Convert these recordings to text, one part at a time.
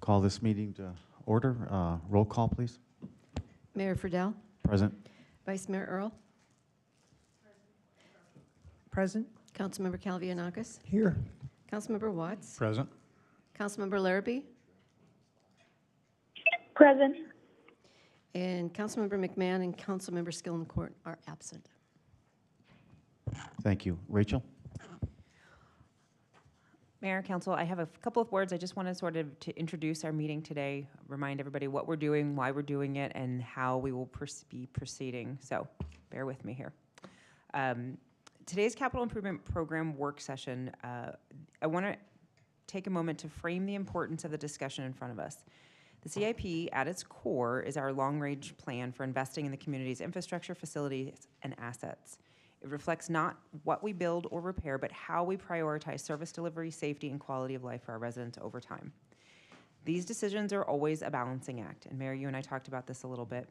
Call this meeting to order. Roll call, please. Mayor Friedel, Present. Vice Mayor Earl, Present. Councilmember Calvianakis, Here. Councilmember Watts, Present. Councilmember Larrabee, Present. and Councilmember McMahon and Councilmember Skillencourt are absent. Thank you. Rachel? Mayor, Council, I have a couple of words. I just wanted sort of to introduce our meeting today, remind everybody what we're doing, why we're doing it, and how we will be proceeding. So bear with me here. Today's Capital Improvement Program work session, I want to take a moment to frame the importance of the discussion in front of us. The CIP, at its core, is our long-range plan for investing in the community's infrastructure, facilities, and assets. It reflects not what we build or repair, but how we prioritize service delivery, safety, and quality of life for our residents over time. These decisions are always a balancing act, and Mayor, you and I talked about this a little bit.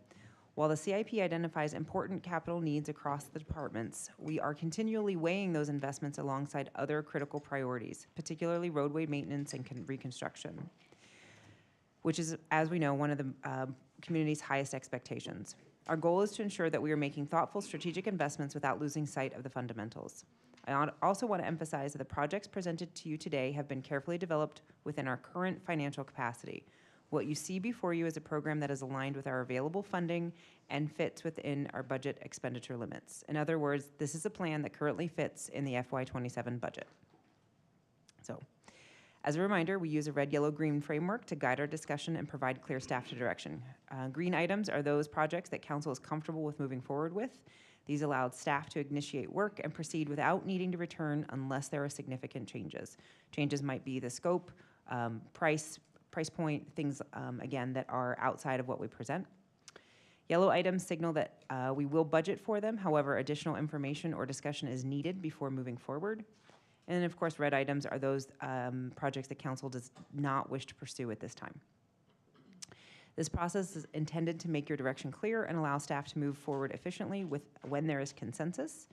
While the CIP identifies important capital needs across the departments, we are continually weighing those investments alongside other critical priorities, particularly roadway maintenance and reconstruction, which is, as we know, one of the community's highest expectations. Our goal is to ensure that we are making thoughtful strategic investments without losing sight of the fundamentals. I also want to emphasize that the projects presented to you today have been carefully developed within our current financial capacity. What you see before you is a program that is aligned with our available funding and fits within our budget expenditure limits. In other words, this is a plan that currently fits in the FY27 budget. So, as a reminder, we use a red, yellow, green framework to guide our discussion and provide clear staff to direction. Green items are those projects that Council is comfortable with moving forward with. These allowed staff to initiate work and proceed without needing to return unless there are significant changes. Changes might be the scope, price point, things, again, that are outside of what we present. Yellow items signal that we will budget for them, however, additional information or discussion is needed before moving forward. And then, of course, red items are those projects that Council does not wish to pursue at this time. This process is intended to make your direction clear and allow staff to move forward efficiently when there is consensus.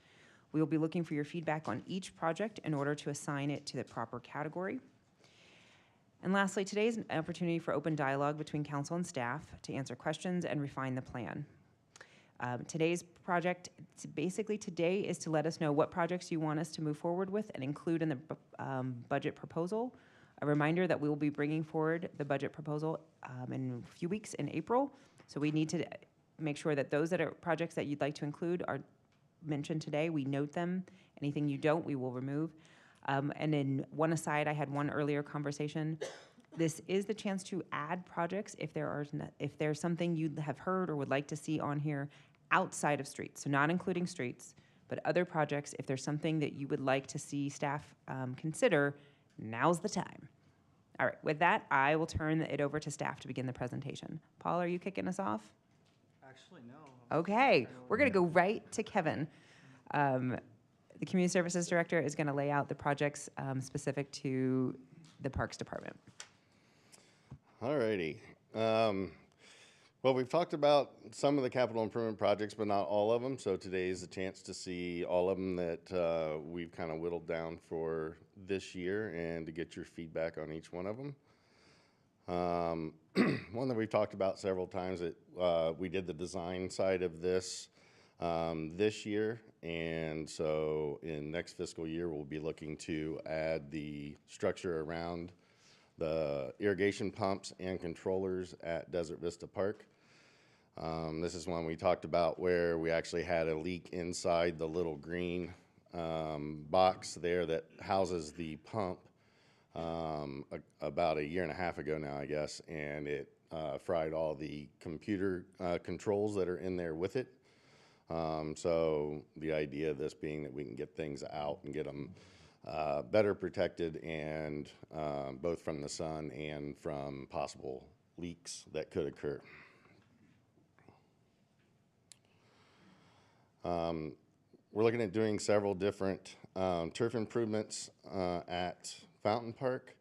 We will be looking for your feedback on each project in order to assign it to the proper category. And lastly, today is an opportunity for open dialogue between Council and staff to answer questions and refine the plan. Today's project, basically today, is to let us know what projects you want us to move forward with and include in the budget proposal. A reminder that we will be bringing forward the budget proposal in a few weeks in April. So we need to make sure that those that are projects that you'd like to include are mentioned today. We note them. Anything you don't, we will remove. And then one aside, I had one earlier conversation. This is the chance to add projects if there's something you have heard or would like to see on here outside of streets. So not including streets, but other projects. If there's something that you would like to see staff consider, now's the time. All right, with that, I will turn it over to staff to begin the presentation. Paul, are you kicking us off? Actually, no. Okay, we're gonna go right to Kevin. The Community Services Director is gonna lay out the projects specific to the Parks Department. All righty. Well, we've talked about some of the capital improvement projects, but not all of them. So today is a chance to see all of them that we've kind of whittled down for this year and to get your feedback on each one of them. One that we've talked about several times, that we did the design side of this this year. And so in next fiscal year, we'll be looking to add the structure around the irrigation pumps and controllers at Desert Vista Park. This is one we talked about where we actually had a leak inside the little green box there that houses the pump about a year and a half ago now, I guess, and it fried all the computer controls that are in there with it. So the idea of this being that we can get things out and get them better protected, and both from the sun and from possible leaks that could occur. We're looking at doing several different turf improvements at Fountain Park.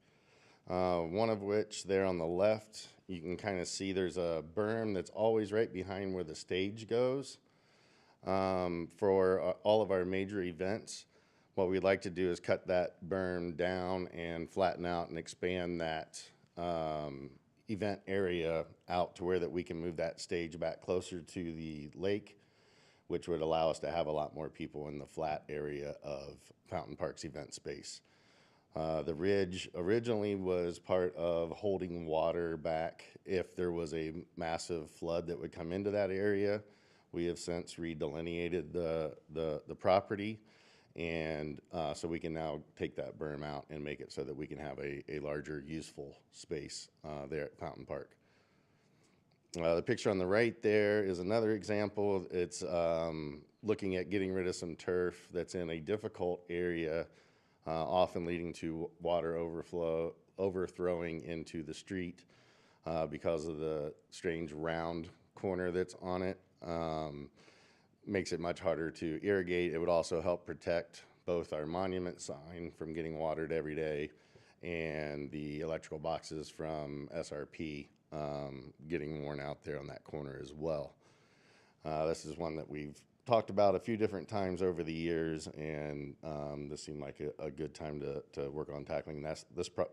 One of which there on the left, you can kind of see there's a berm that's always right behind where the stage goes. For all of our major events, what we'd like to do is cut that berm down and flatten out and expand that event area out to where that we can move that stage back closer to the lake, which would allow us to have a lot more people in the flat area of Fountain Park's event space. The ridge originally was part of holding water back if there was a massive flood that would come into that area. We have since redelineated the property, and so we can now take that berm out and make it so that we can have a larger useful space there at Fountain Park. The picture on the right there is another example. It's looking at getting rid of some turf that's in a difficult area, often leading to water overthrowing into the street because of the strange round corner that's on it. Makes it much harder to irrigate. It would also help protect both our monument sign from getting watered every day and the electrical boxes from SRP getting worn out there on that corner as well. This is one that we've talked about a few different times over the years, and this seemed like a good time to work on tackling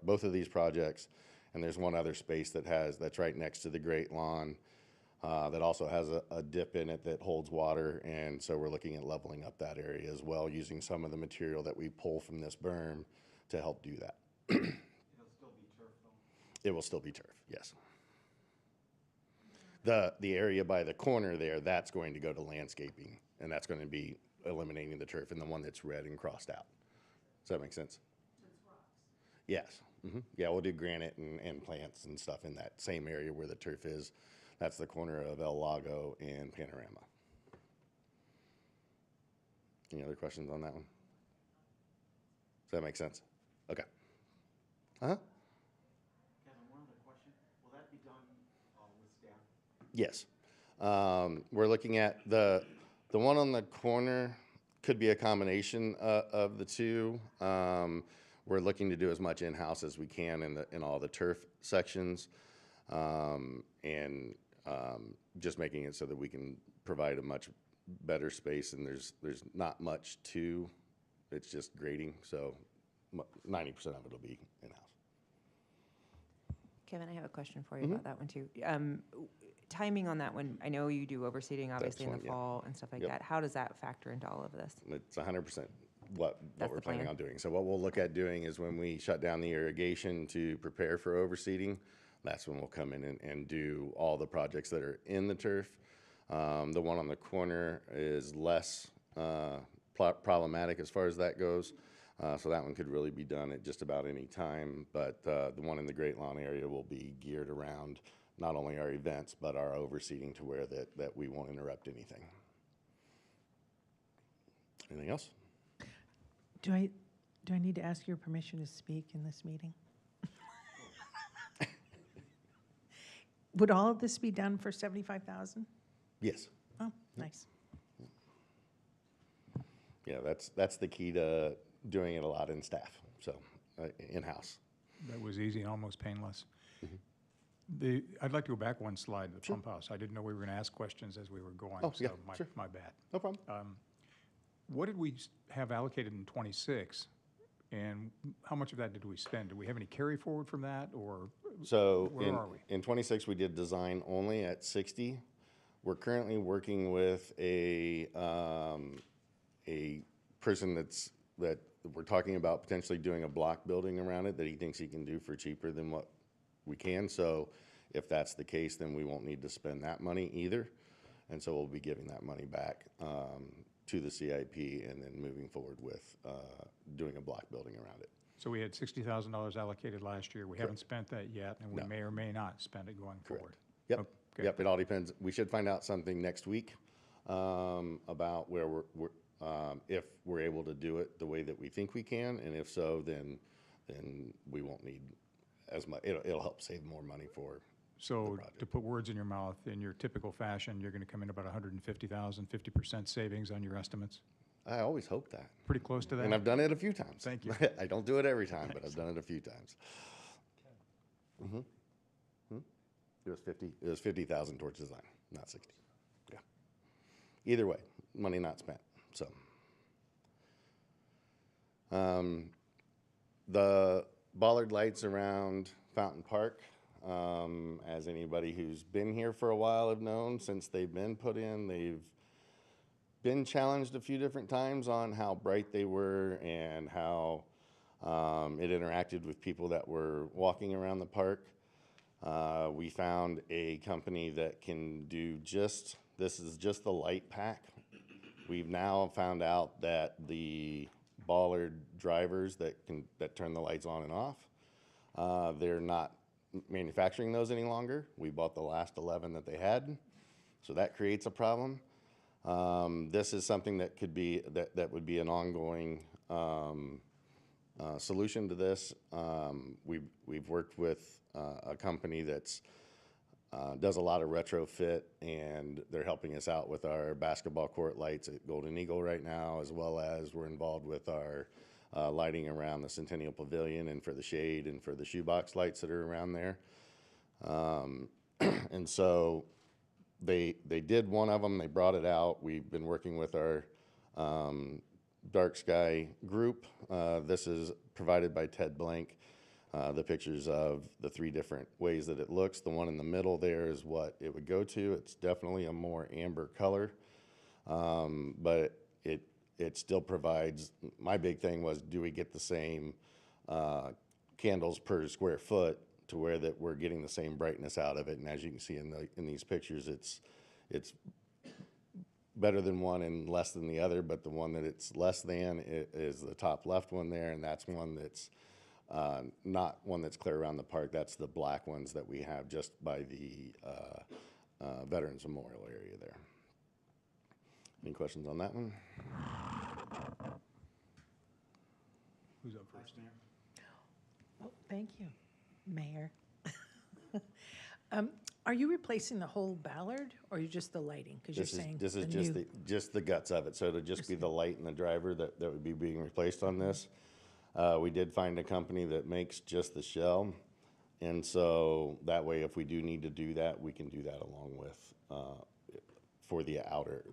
both of these projects. And there's one other space that's right next to the Great Lawn that also has a dip in it that holds water, and so we're looking at leveling up that area as well, using some of the material that we pull from this berm to help do that. It'll still be turf though? It will still be turf, yes. The area by the corner there, that's going to go to landscaping, and that's going to be eliminating the turf, and the one that's red and crossed out. Does that make sense? Yes. Yeah, we'll do granite and plants and stuff in that same area where the turf is. That's the corner of El Lago and Panorama. Any other questions on that one? Does that make sense? Okay. Uh-huh. Kevin, one other question. Will that be done with staff? Yes. We're looking at the one on the corner could be a combination of the two. We're looking to do as much in-house as we can in all the turf sections, and just making it so that we can provide a much better space. And there's not much to, it's just grading. So 90% of it will be in-house. Kevin, I have a question for you about that one too. Timing on that one, I know you do overseeding obviously in the one, yeah. fall and stuff like Yep. that. How does that factor into all of this? It's 100% what That's we're the planning plan. on doing. So what we'll look at doing is when we shut down the irrigation to prepare for overseeding, that's when we'll come in and do all the projects that are in the turf. The one on the corner is less problematic as far as that goes. So that one could really be done at just about any time. But the one in the Great Lawn area will be geared around not only our events, but our overseeding to where that we won't interrupt anything. Anything else? Do I need to ask your permission to speak in this meeting? Would all of this be done for $75,000? Yes. Oh, nice. Yeah, that's the key to doing it a lot in staff, so in-house. That was easy and almost painless. Mm-hmm. I'd like to go back one slide, the pump house. I didn't know we were going to ask questions as we were going, Oh, yeah, so sure. my bad. No problem. What did we have allocated in '26, and how much of that did we spend? Do we have any carry forward from that, or So where are we? in 26, we did design only at 60. We're currently working with a person that we're talking about potentially doing a block building around it that he thinks he can do for cheaper than what we can. So if that's the case, then we won't need to spend that money either. And so we'll be giving that money back to the CIP and then moving forward with doing a block building around it. So we had $60,000 allocated last year. We haven't spent that yet, and we No. may or may not spend it going forward. Yep. Okay. Yep. It all depends. We should find out something next week about where we're if we're able to do it the way that we think we can, and if so, then we won't need as much. It'll help save more money for. So project. to put words in your mouth, in your typical fashion, you're going to come in about 150,000, 50% savings on your estimates. I always hope that, Pretty close to that. and I've done it a few times. Thank you. I don't do it every time, but I've done it a few times. It was 50. It was 50,000 towards design, not 60. Yeah. Either way, money not spent. So. The bollard lights around Fountain Park, As anybody who's been here for a while have known, since they've been put in, they've been challenged a few different times on how bright they were and how it interacted with people that were walking around the park. We found a company that can do this is just the light pack. We've now found out that the bollard drivers that turn the lights on and off, they're not manufacturing those any longer. We bought the last 11 that they had, so that creates a problem. This is something that could be that would be an ongoing solution to this. We've worked with a company that's does a lot of retrofit, and they're helping us out with our basketball court lights at Golden Eagle right now, as well as we're involved with our lighting around the Centennial Pavilion and for the shade and for the shoebox lights that are around there. And so they did one of them, they brought it out. We've been working with our dark sky group. This is provided by Ted Blank. The pictures of the 3 different ways that it looks. The one in the middle there is what it would go to. It's definitely a more amber color, but it still provides, my big thing was, do we get the same candles per square foot to where that we're getting the same brightness out of it? And as you can see in these pictures, it's better than one and less than the other, but the one that it's less than is the top left one there, and that's one that's not one that's clear around the park. That's the black ones that we have just by the Veterans Memorial area there. Any questions on that one? Who's up first? Oh, thank you, Mayor. Are you replacing the whole Ballard, or you just the lighting? Because you're saying This is the just the guts of it. So it'll just be the light and the driver that would be being replaced on this. We did find a company that makes just the shell, and so that way, if we do need to do that, we can do that along with for the outer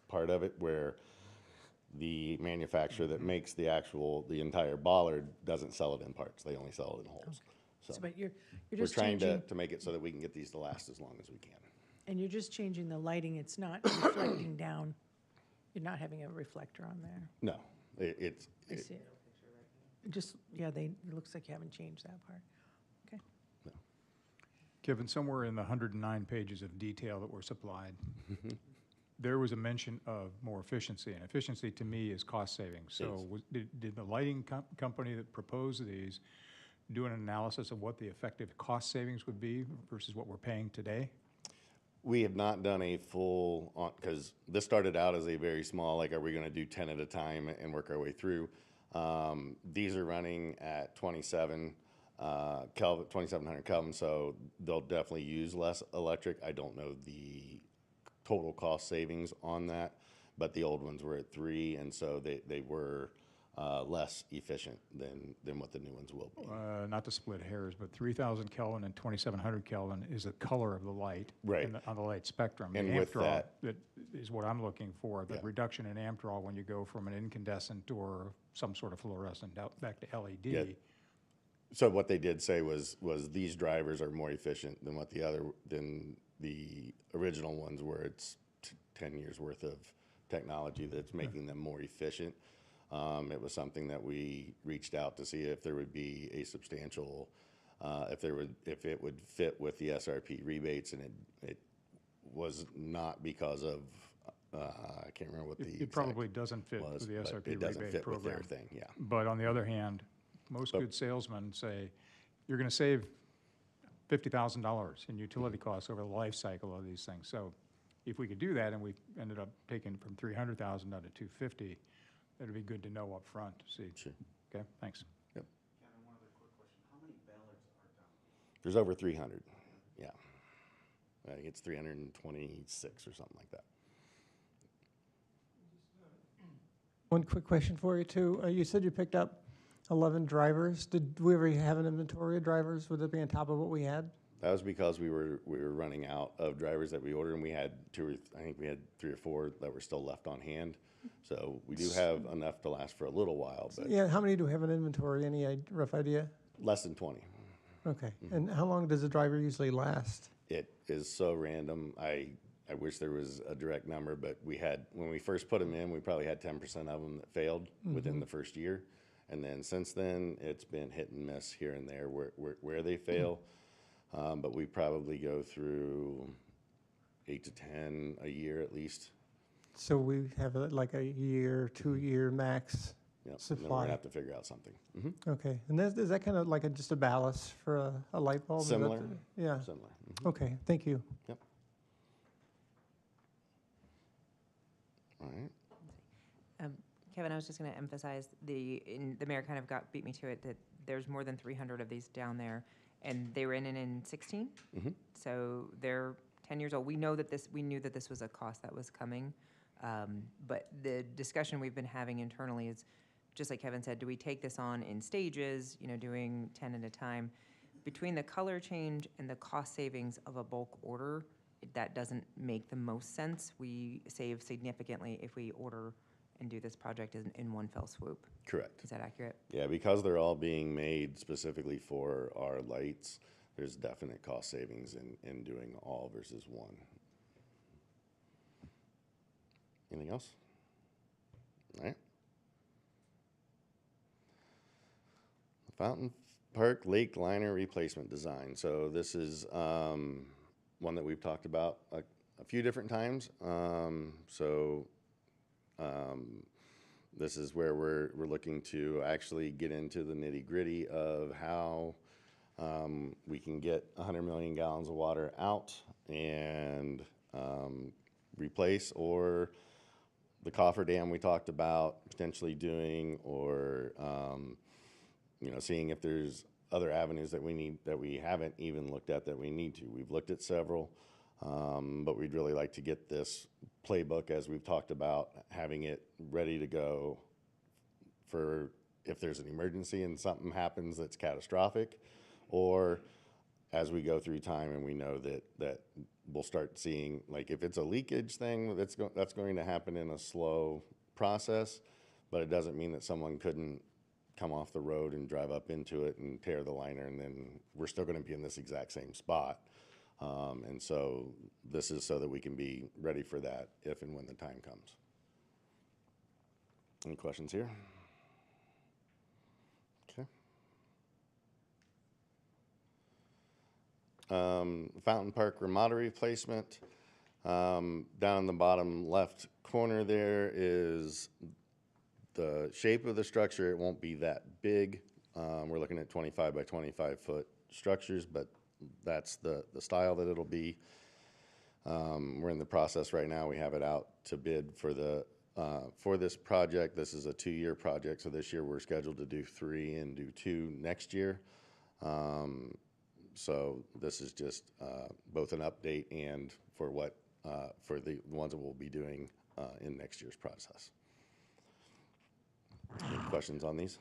part of it, where the manufacturer that makes the entire bollard doesn't sell it in parts. They only sell it in wholes. So but you're we're just trying changing, to make it so that we can get these to last as long as we can. and you're just changing the lighting. It's not reflecting down. You're not having a reflector on there. No, it's I see it. Just, yeah, it looks like you haven't changed that part. Okay. Kevin, somewhere in the 109 pages of detail that were supplied, there was a mention of more efficiency, and efficiency to me is cost savings. So did the lighting company that proposed these do an analysis of what the effective cost savings would be versus what we're paying today? We have not done a full, because this started out as a very small, like, are we going to do 10 at a time and work our way through? These are running at 2700 Kelvin, so they'll definitely use less electric. I don't know the total cost savings on that, but the old ones were at 3, and so they were less efficient than what the new ones will be. Not to split hairs, but 3,000 Kelvin and 2,700 Kelvin is the color of the light Right. on the light spectrum. And the with amp draw, that- that is what I'm looking for, the Yeah. reduction in amp draw when you go from an incandescent or some sort of fluorescent back to LED. Yeah. So what they did say was these drivers are more efficient than than the original ones, where it's 10 years worth of technology that's making them more efficient. It was something that we reached out to see if there would be a substantial, if it would fit with the SRP rebates, and it was not because of, I can't remember what the It probably doesn't fit was, with the but SRP it doesn't rebate fit with their program. thing, yeah. But on the other hand, most good salesmen say, you're going to save $50,000 in utility costs over the life cycle of these things. So if we could do that, and we ended up taking it from 300,000 down to 250, that'd be good to know up front. See. Sure. Okay, thanks. Kevin, one other quick question. How many ballards are down? There's over 300, yeah. I think it's 326 or something like that. One quick question for you, too. You said you picked up 11 drivers. Did we ever have an inventory of drivers? Would it be on top of what we had? That was because we were running out of drivers that we ordered, and we had I think we had 3 or 4 that were still left on hand. So we do have enough to last for a little while, but Yeah, how many do we have in inventory? Any rough idea? less than 20. Okay. And how long does a driver usually last? It is so random. I wish there was a direct number, but when we first put them in, we probably had 10% of them that failed within the first year. And then since then, it's been hit and miss here and there where they fail. But we probably go through 8 to 10 a year at least. So we have like a year, 2-year max Yep. And then we're supply. gonna have to figure out something. Okay. And is that kind of like just a ballast for a light bulb? Is that Similar. yeah. Similar. Okay. Thank you. Yep. All right. Kevin, I was just going to emphasize the mayor kind of beat me to it, that there's more than 300 of these down there, and they were in 16. So they're 10 years old. We knew that this was a cost that was coming, but the discussion we've been having internally is, just like Kevin said, do we take this on in stages, doing 10 at a time? Between the color change and the cost savings of a bulk order, that doesn't make the most sense. We save significantly if we order and do this project in one fell swoop. Correct. Is that accurate? Yeah, because they're all being made specifically for our lights, there's definite cost savings in doing all versus one. Anything else? All right. Fountain Park Lake Liner Replacement Design. So this is one that we've talked about a few different times. This is where we're looking to actually get into the nitty-gritty of how we can get 100 million gallons of water out and replace, or the coffer dam we talked about potentially doing, or seeing if there's other avenues that we haven't even looked at that we need to. We've looked at several, but we'd really like to get this playbook, as we've talked about, having it ready to go for if there's an emergency and something happens that's catastrophic, or as we go through time and we know that we'll start seeing, like, if it's a leakage thing, that's going to happen in a slow process, but it doesn't mean that someone couldn't come off the road and drive up into it and tear the liner, and then we're still going to be in this exact same spot. And so this is so that we can be ready for that if and when the time comes. Any questions here? Okay. Fountain Park remodel replacement. Down in the bottom left corner there is the shape of the structure. It won't be that big. We're looking at 25 by 25 foot structures, but that's the style that it'll be. We're in the process right now. We have it out to bid for this project. This is a 2-year project, so this year we're scheduled to do 3 and do 2 next year. So this is just both an update and for the ones that we'll be doing in next year's process. Any questions on these?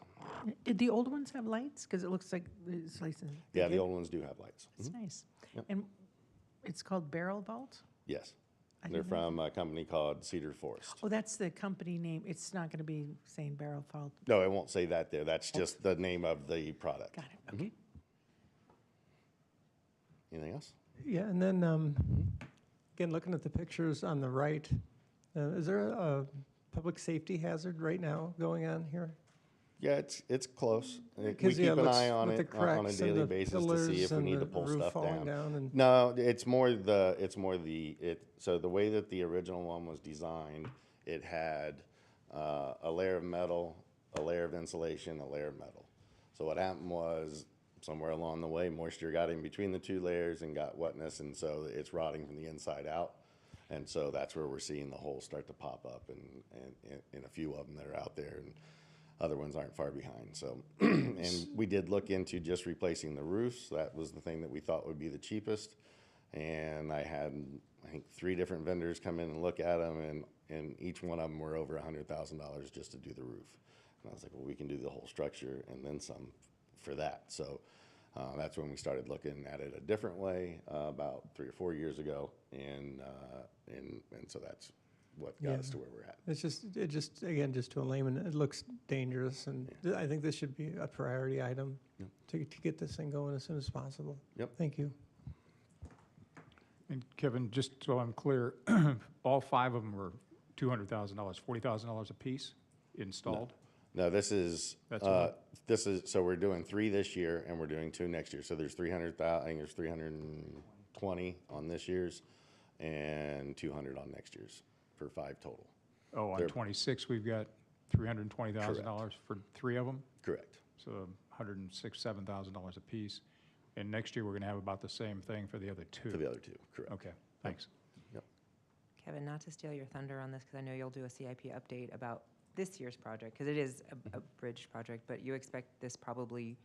Did the old ones have lights? Because it looks like it's like. Yeah, the old ones do have lights. It's nice. Yep. And it's called Barrel Vault? Yes. I They're didn't know from a company called Cedar Forest. Oh, that's the company name. It's not going to be saying Barrel Vault. No, it won't say that there. That's just the name of the product. Got it. Okay. Anything else? Yeah, and then, again, looking at the pictures on the right, is there a public safety hazard right now going on here? Yeah, it's close. We 'Cause, keep yeah, an looks eye on with it the on a cracks and daily the basis to pillars see if we and need to the pull roof stuff falling down. and- No, so the way that the original one was designed, it had a layer of metal, a layer of insulation, a layer of metal. So what happened was, somewhere along the way, moisture got in between the 2 layers and got wetness, and so it's rotting from the inside out. And so that's where we're seeing the holes start to pop up, and a few of them that are out there, and other ones aren't far behind. So, and we did look into just replacing the roofs. That was the thing that we thought would be the cheapest. And I think 3 different vendors come in and look at them, and each one of them were over $100,000 just to do the roof. And I was like, well, we can do the whole structure and then some for that. So that's when we started looking at it a different way about 3 or 4 years ago, and so that's what got us to where we're at. It's just, again, just to a layman, it looks dangerous, and I think this should be a priority item. to get this thing going as soon as possible. Yep. Thank you. And Kevin, just so I'm clear, all 5 of them were $200,000, $40,000 apiece installed? No, this is, That's what- so we're doing 3 this year and we're doing 2 next year. So there's 300,000, I think there's 320 on this year's and 200 on next year's for 5 total. Oh, on They're- 26, we've got $320,000 for 3 of them? Correct. So $106,000, $7,000 apiece. And next year, we're going to have about the same thing for the other 2? For the other 2, correct. Okay, thanks. Kevin, not to steal your thunder on this, because I know you'll do a CIP update about this year's project, because it is a bridge project, but you expect this probably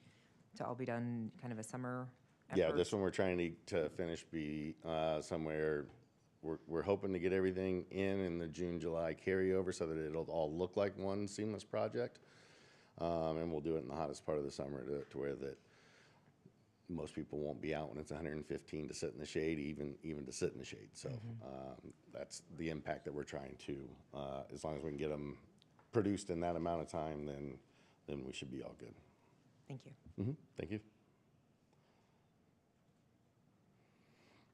to all be done kind of a summer effort? Yeah, this one we're trying to finish be somewhere, we're hoping to get everything in the June, July carryover so that it'll all look like one seamless project. And we'll do it in the hottest part of the summer to where that most people won't be out when it's 115 to sit in the shade, even to sit in the shade. So that's the impact that we're trying to, as long as we can get them produced in that amount of time, then we should be all good. Thank you. Thank you.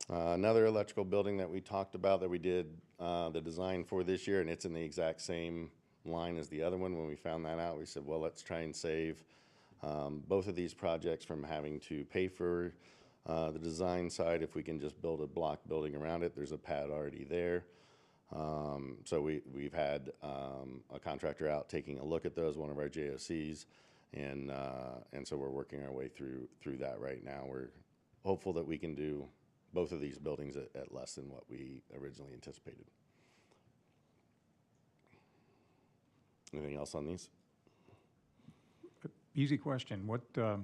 Another electrical building that we talked about that we did the design for this year, and it's in the exact same line as the other one. When we found that out, we said, well, let's try and save both of these projects from having to pay for the design side if we can just build a block building around it. There's a pad already there. So we've had a contractor out taking a look at those, one of our JOCs, and so we're working our way through that right now. We're hopeful that we can do both of these buildings at less than what we originally anticipated. Anything else on these? Easy question. What, are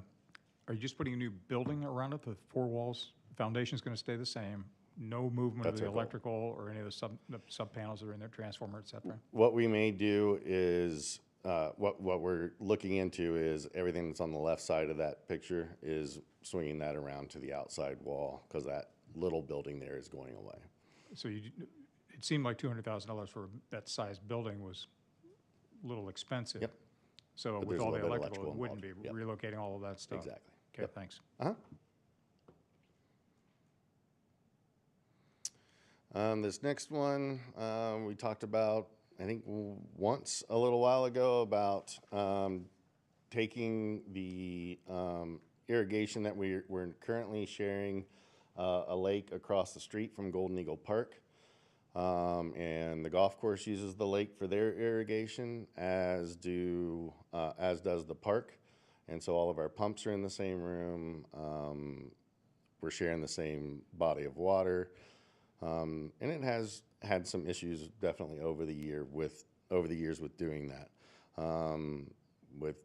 you just putting a new building around it? The 4 walls, foundation's going to stay the same? No movement of That's the our goal. electrical or any of the sub panels that are in there, transformer, et cetera? What we may do is, what we're looking into is everything that's on the left side of that picture is swinging that around to the outside wall, because that little building there is going away. So it seemed like $200,000 for that size building was a little expensive. Yep. So But with there's a all the little bit of electrical, it wouldn't be electrical involved. Yep. relocating all of that stuff? Exactly. Okay, Yep. thanks. This next one, we talked about, I think once a little while ago, about taking the irrigation that we're currently sharing a lake across the street from Golden Eagle Park. And the golf course uses the lake for their irrigation, as does the park. And so all of our pumps are in the same room. We're sharing the same body of water. And it has had some issues definitely over the years with doing that, with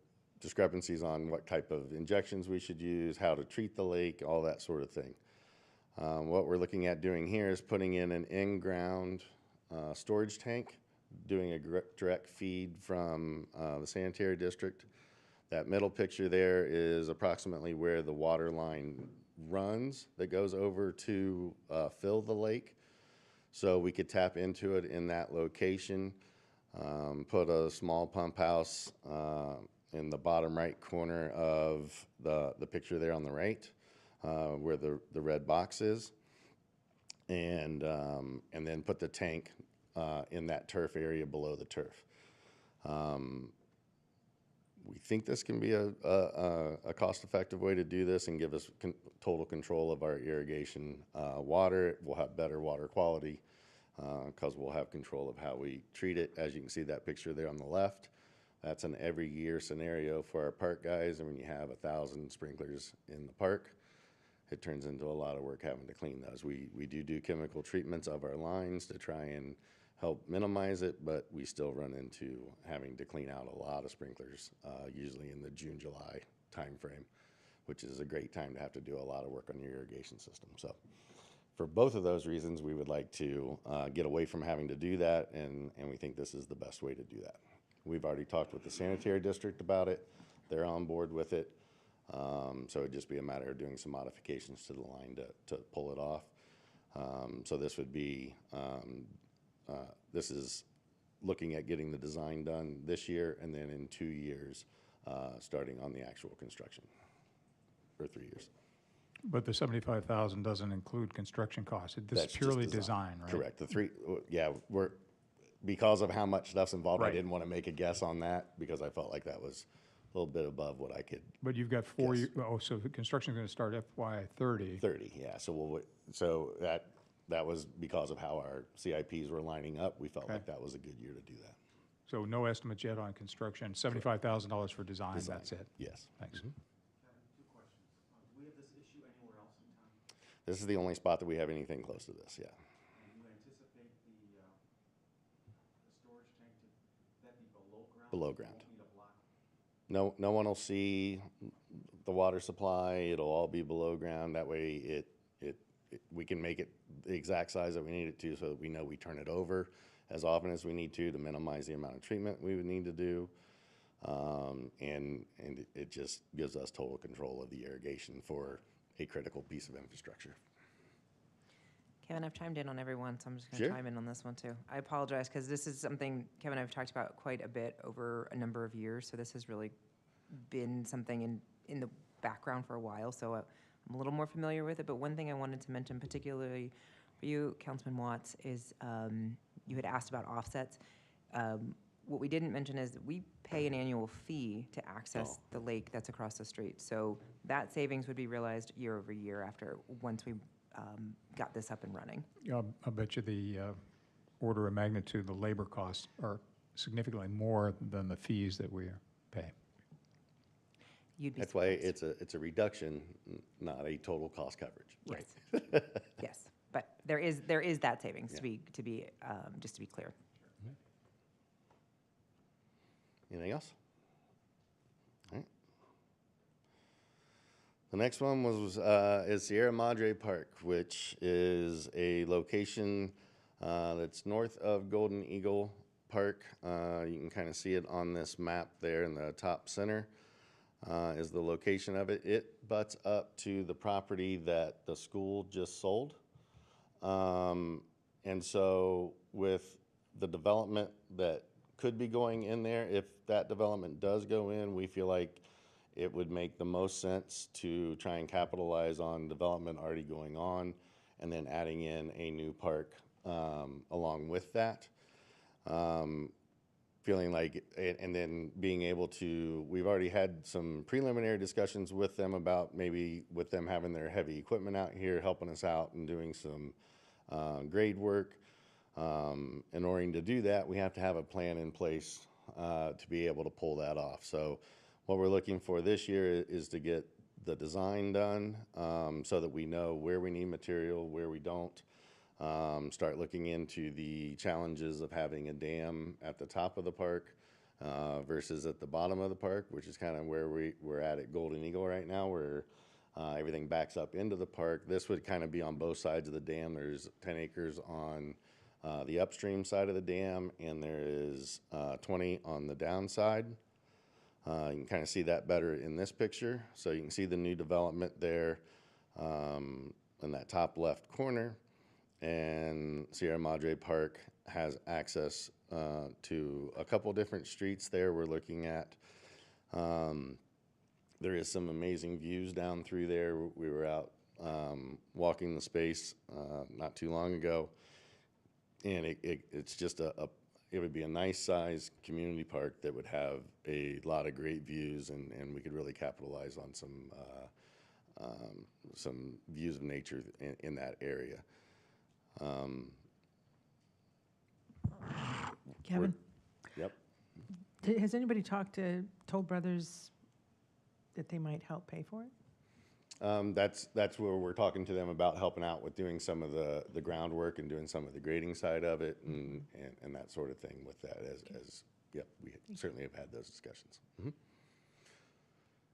discrepancies on what type of injections we should use, how to treat the lake, all that sort of thing. What we're looking at doing here is putting in an in-ground storage tank, doing a direct feed from the sanitary district. That middle picture there is approximately where the water line runs that goes over to fill the lake. So we could tap into it in that location, put a small pump house in the bottom right corner of the picture there on the right, where the red box is, and then put the tank in that turf area below the turf. We think this can be a cost-effective way to do this and give us total control of our irrigation water. We'll have better water quality because we'll have control of how we treat it. As you can see that picture there on the left, that's an every year scenario for our park guys. And when you have 1,000 sprinklers in the park, it turns into a lot of work having to clean those. We do chemical treatments of our lines to try and help minimize it, but we still run into having to clean out a lot of sprinklers, usually in the June, July timeframe, which is a great time to have to do a lot of work on your irrigation system. So for both of those reasons, we would like to get away from having to do that, and we think this is the best way to do that. We've already talked with the sanitary district about it. They're on board with it. So it'd just be a matter of doing some modifications to the line to pull it off. So this would be, this is looking at getting the design done this year, and then in 2 years, starting on the actual construction. or 3 years. But the 75,000 doesn't include construction costs. This is That's just purely design, right? Correct. Because of how much stuff's involved, I Right. didn't want to make a guess on that because I felt like that was a little bit above what I could. But you've got 4 Yes. years, so the construction's going to start FY '30. 30, yeah. So that was because of how our CIPs were lining up. We felt Okay. like that was a good year to do that. So no estimates yet on construction, $75,000 for design, that's it. Yes. Thanks. Kevin, 2 questions. Do we have this issue anywhere else in town? This is the only spot that we have anything close to this, yeah. And you anticipate the storage tank to, that be below ground? Below You ground. won't need a block? No one will see the water supply. It'll all be below ground. That way we can make it the exact size that we need it to so that we know we turn it over as often as we need to minimize the amount of treatment we would need to do. And it just gives us total control of the irrigation for a critical piece of infrastructure. Kevin, I've chimed in on everyone, so I'm just going Sure. to chime in on this one too. I apologize because this is something Kevin and I have talked about quite a bit over a number of years. So this has really been something in the background for a while. So I'm a little more familiar with it. But one thing I wanted to mention, particularly for you, Councilman Watts, is you had asked about offsets. What we didn't mention is that we pay an annual fee to access the lake that's across the street. So that savings would be realized year over year once we got this up and running. I'll bet you the order of magnitude, the labor costs are significantly more than the fees that we pay. You'd be That's why surprised. it's a reduction, not a total cost coverage. Yes. Yes, but there is that savings to be just to be clear. Anything else? All right. The next one is Sierra Madre Park, which is a location that's north of Golden Eagle Park. You can kind of see it on this map there in the top center. Is the location of it. It butts up to the property that the school just sold. And so with the development that could be going in there, if that development does go in, we feel like it would make the most sense to try and capitalize on development already going on and then adding in a new park along with that. Feeling like, and then being able to, we've already had some preliminary discussions with them about maybe with them having their heavy equipment out here, helping us out and doing some grade work. In order to do that, we have to have a plan in place to be able to pull that off. So what we're looking for this year is to get the design done so that we know where we need material, where we don't. Start looking into the challenges of having a dam at the top of the park versus at the bottom of the park, which is kind of where we're at Golden Eagle right now, where everything backs up into the park. This would kind of be on both sides of the dam. There's 10 acres on the upstream side of the dam, and there is 20 on the downside. You can kind of see that better in this picture. So you can see the new development there in that top left corner. And Sierra Madre Park has access to a couple different streets there we're looking at. There is some amazing views down through there. We were out walking the space not too long ago, and it's just it would be a nice size community park that would have a lot of great views, and we could really capitalize on some views of nature in that area. Kevin, Yep. has anybody talked to Toll Brothers that they might help pay for it? That's where we're talking to them about helping out with doing some of the groundwork and doing some of the grading side of it and that sort of thing with that yep, we certainly have had those discussions. Mm-hmm.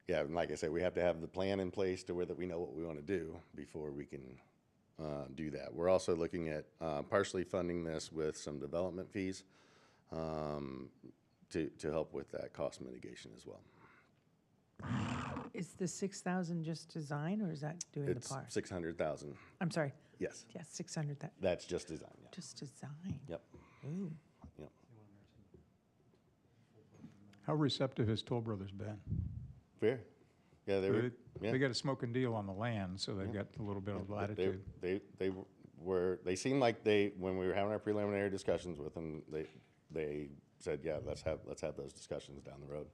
Yeah, and like I said, we have to have the plan in place to where that we know what we want to do before we can do that. We're also looking at partially funding this with some development fees to help with that cost mitigation as well. Is the 6,000 just design, or is that doing It's the park? 600,000. I'm sorry, Yes, yes, 600, that's just design. Yeah. just design. Yep. Ooh. Yep. How receptive has Toll Brothers been? Fair. Yeah, they But were, it- yeah. They got a smoking deal on the land, so they've Yeah. got a little bit of They- latitude. They seemed like when we were having our preliminary discussions with them, they said, yeah, let's have those discussions down the road.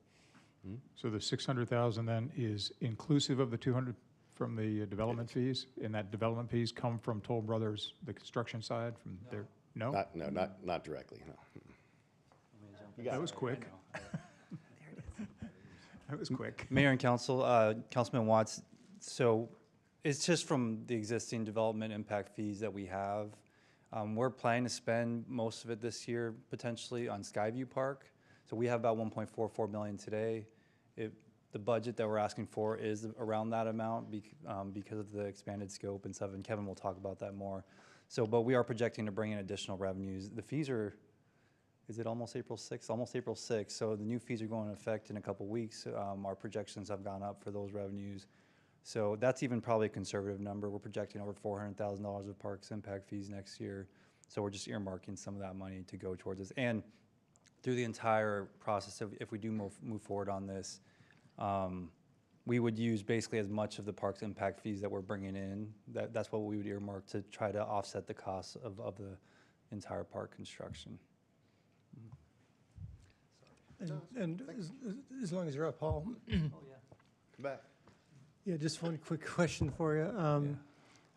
So the 600,000 then is inclusive of the 200 from the development fees? And that development fees come from Toll Brothers, the construction side, from their, no? Not directly, no. You got That it. was quick. That was quick. Mayor and Council, Councilman Watts, so it's just from the existing development impact fees that we have. We're planning to spend most of it this year potentially on Skyview Park. So we have about 1.44 million today. The budget that we're asking for is around that amount because of the expanded scope and stuff, and Kevin will talk about that more. So, but we are projecting to bring in additional revenues. The fees are, is it almost April 6th? Almost April 6th. So the new fees are going into effect in a couple weeks. Our projections have gone up for those revenues. So that's even probably a conservative number. We're projecting over $400,000 of parks impact fees next year. So we're just earmarking some of that money to go towards this. And through the entire process of, if we do move forward on this, we would use basically as much of the parks impact fees that we're bringing in. That's what we would earmark to try to offset the costs of the entire park construction. And as long as you're up, Paul, Come back. yeah, just one quick question for you.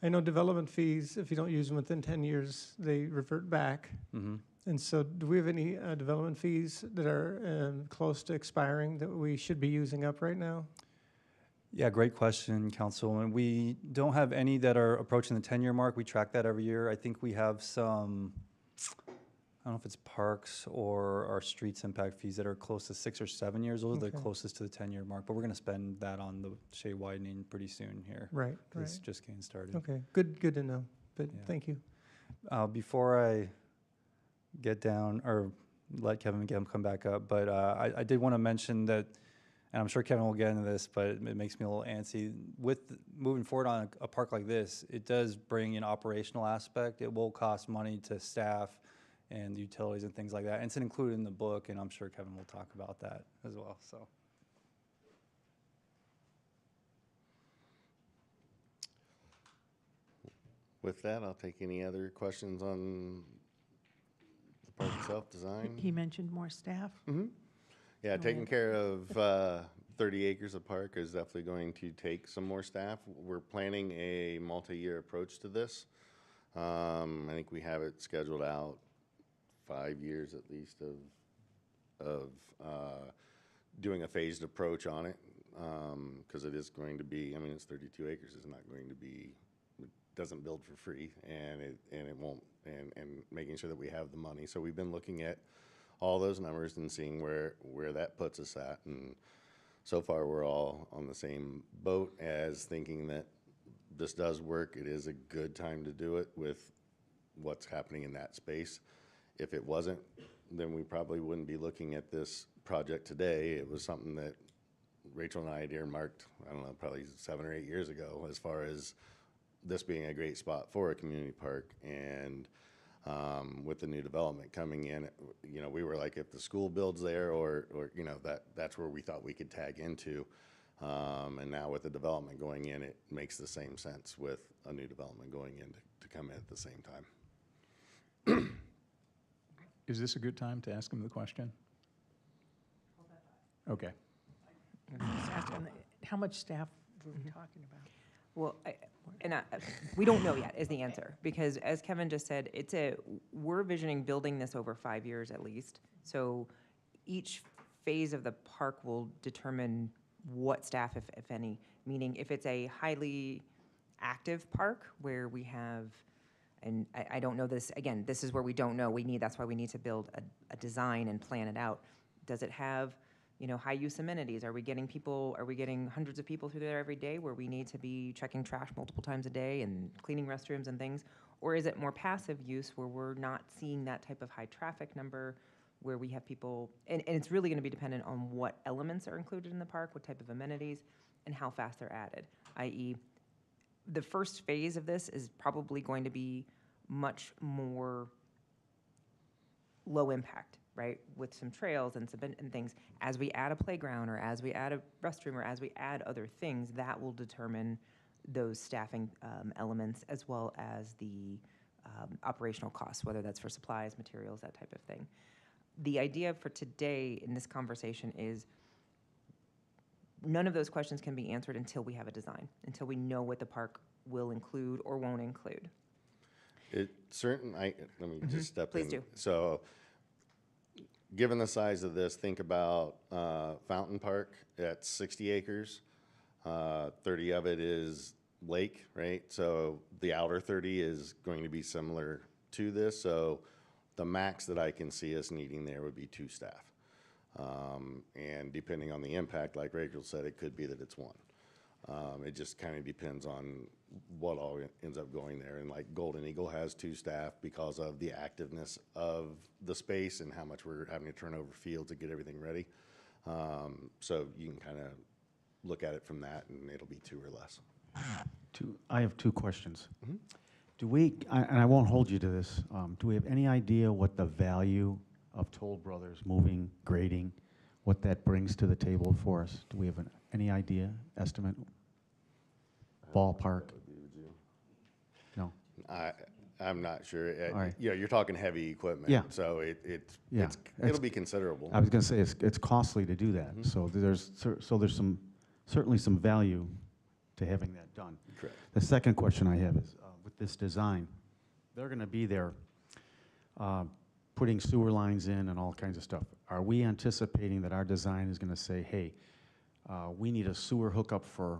I know development fees, if you don't use them within 10 years, they revert back. Mm-hmm. And so do we have any development fees that are close to expiring that we should be using up right now? Yeah, great question, Council. And we don't have any that are approaching the 10-year mark. We track that every year. I think we have some, I don't know if it's parks or our streets impact fees that are close to 6 or 7 years. Those are the Okay. closest to the 10-year mark. But we're going to spend that on the shade widening pretty soon here. Right, It's right. just getting started. Okay, good to know, but Yeah. thank you. Before I get down, or let Kevin again come back up, but I did want to mention that, and I'm sure Kevin will get into this, but it makes me a little antsy. With moving forward on a park like this, it does bring an operational aspect. It will cost money to staff and utilities and things like that. And it's included in the book, and I'm sure Kevin will talk about that as well, so. With that, I'll take any other questions on the park itself, design. He mentioned more staff. Yeah, Go taking ahead. care of 30 acres of park is definitely going to take some more staff. We're planning a multi-year approach to this. I think we have it scheduled out 5 years at least of doing a phased approach on it, because it is going to be, I mean, it's 32 acres. It's not going to be, it doesn't build for free, and it won't, and making sure that we have the money. So we've been looking at all those numbers and seeing where that puts us at. And so far, we're all on the same boat as thinking that this does work. It is a good time to do it with what's happening in that space. If it wasn't, then we probably wouldn't be looking at this project today. It was something that Rachel and I had earmarked, I don't know, probably 7 or 8 years ago, as far as this being a great spot for a community park. And with the new development coming in, you know, we were like, if the school builds there, or you know, that's where we thought we could tag into. And now with the development going in, it makes the same sense with a new development going in to come in at the same time. Is this a good time to ask him the question? Okay. Just asking, how much staff were we talking about? Well, we don't know yet is the answer, because as Kevin just said, we're visioning building this over 5 years at least. So each phase of the park will determine what staff, if any, meaning if it's a highly active park where we have, and I don't know this, again, this is where we don't know, that's why we need to build a design and plan it out. Does it have, you know, high use amenities? Are we getting hundreds of people through there every day where we need to be checking trash multiple times a day and cleaning restrooms and things? Or is it more passive use where we're not seeing that type of high traffic number, where we have people, and it's really gonna be dependent on what elements are included in the park, what type of amenities, and how fast they're added, i.e. the first phase of this is probably going to be much more low impact, right? With some trails and and things. As we add a playground, or as we add a restroom, or as we add other things, that will determine those staffing elements, as well as the operational costs, whether that's for supplies, materials, that type of thing. The idea for today in this conversation is none of those questions can be answered until we have a design, until we know what the park will include or won't include. Let me just step in. Please do. So, given the size of this, think about Fountain Park at 60 acres. 30 of it is lake, right? So the outer 30 is going to be similar to this. So the max that I can see us needing there would be 2 staff. And depending on the impact, like Rachel said, it could be that it's 1. It just kind of depends on what all ends up going there. And like Golden Eagle has 2 staff because of the activeness of the space and how much we're having to turn over fields to get everything ready. So you can kind of look at it from that, and it'll be 2 or less. I have 2 questions. Do we, and I won't hold you to this, do we have any idea what the value of Toll Brothers moving, grading, what that brings to the table for us? Do we have any idea, estimate, ballpark? No? I'm not sure. All right. Yeah, you're talking heavy equipment. Yeah. So Yeah. it'll be considerable. I was going to say, it's costly to do that, so there's certainly some value to having that done. Correct. The second question I have is, with this design, they're going to be there putting sewer lines in and all kinds of stuff. Are we anticipating that our design is going to say, hey, we need a sewer hookup for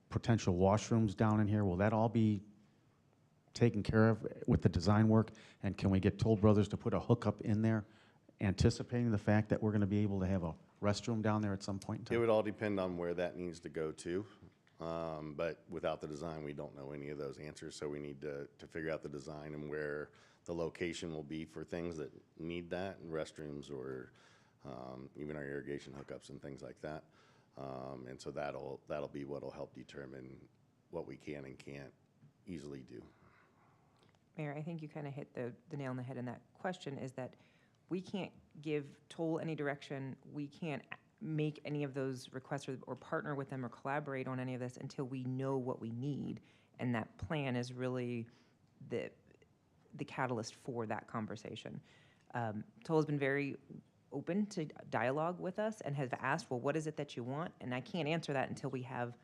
potential washrooms down in here? Will that all be taken care of with the design work? And can we get Toll Brothers to put a hookup in there, anticipating the fact that we're going to be able to have a restroom down there at some point in time? It would all depend on where that needs to go to. But without the design, we don't know any of those answers. So we need to figure out the design and where the location will be for things that need that, and restrooms, or even our irrigation hookups and things like that. And so that'll be what'll help determine what we can and can't easily do. Mayor, I think you kind of hit the nail on the head in that question, is that we can't give Toll any direction. We can't make any of those requests or partner with them or collaborate on any of this until we know what we need. And that plan is really the catalyst for that conversation. Toll has been very open to dialogue with us and have asked, well, what is it that you want? And I can't answer that until we have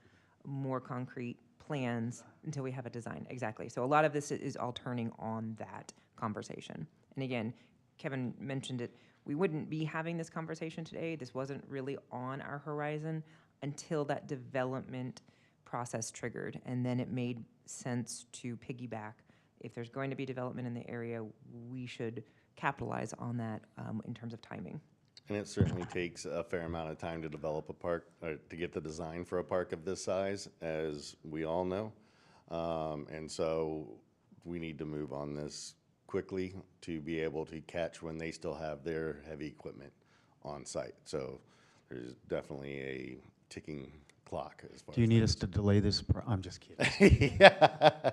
more concrete plans, until we have a design. Exactly. So a lot of this is all turning on that conversation. And again, Kevin mentioned it, we wouldn't be having this conversation today. This wasn't really on our horizon until that development process triggered. And then it made sense to piggyback. If there's going to be development in the area, we should capitalize on that in terms of timing. And it certainly takes a fair amount of time to develop a park, to get the design for a park of this size, as we all know. And so we need to move on this quickly to be able to catch when they still have their heavy equipment on site. So there's definitely a ticking clock as far as. Do you need us to delay this? I'm just kidding. Yeah.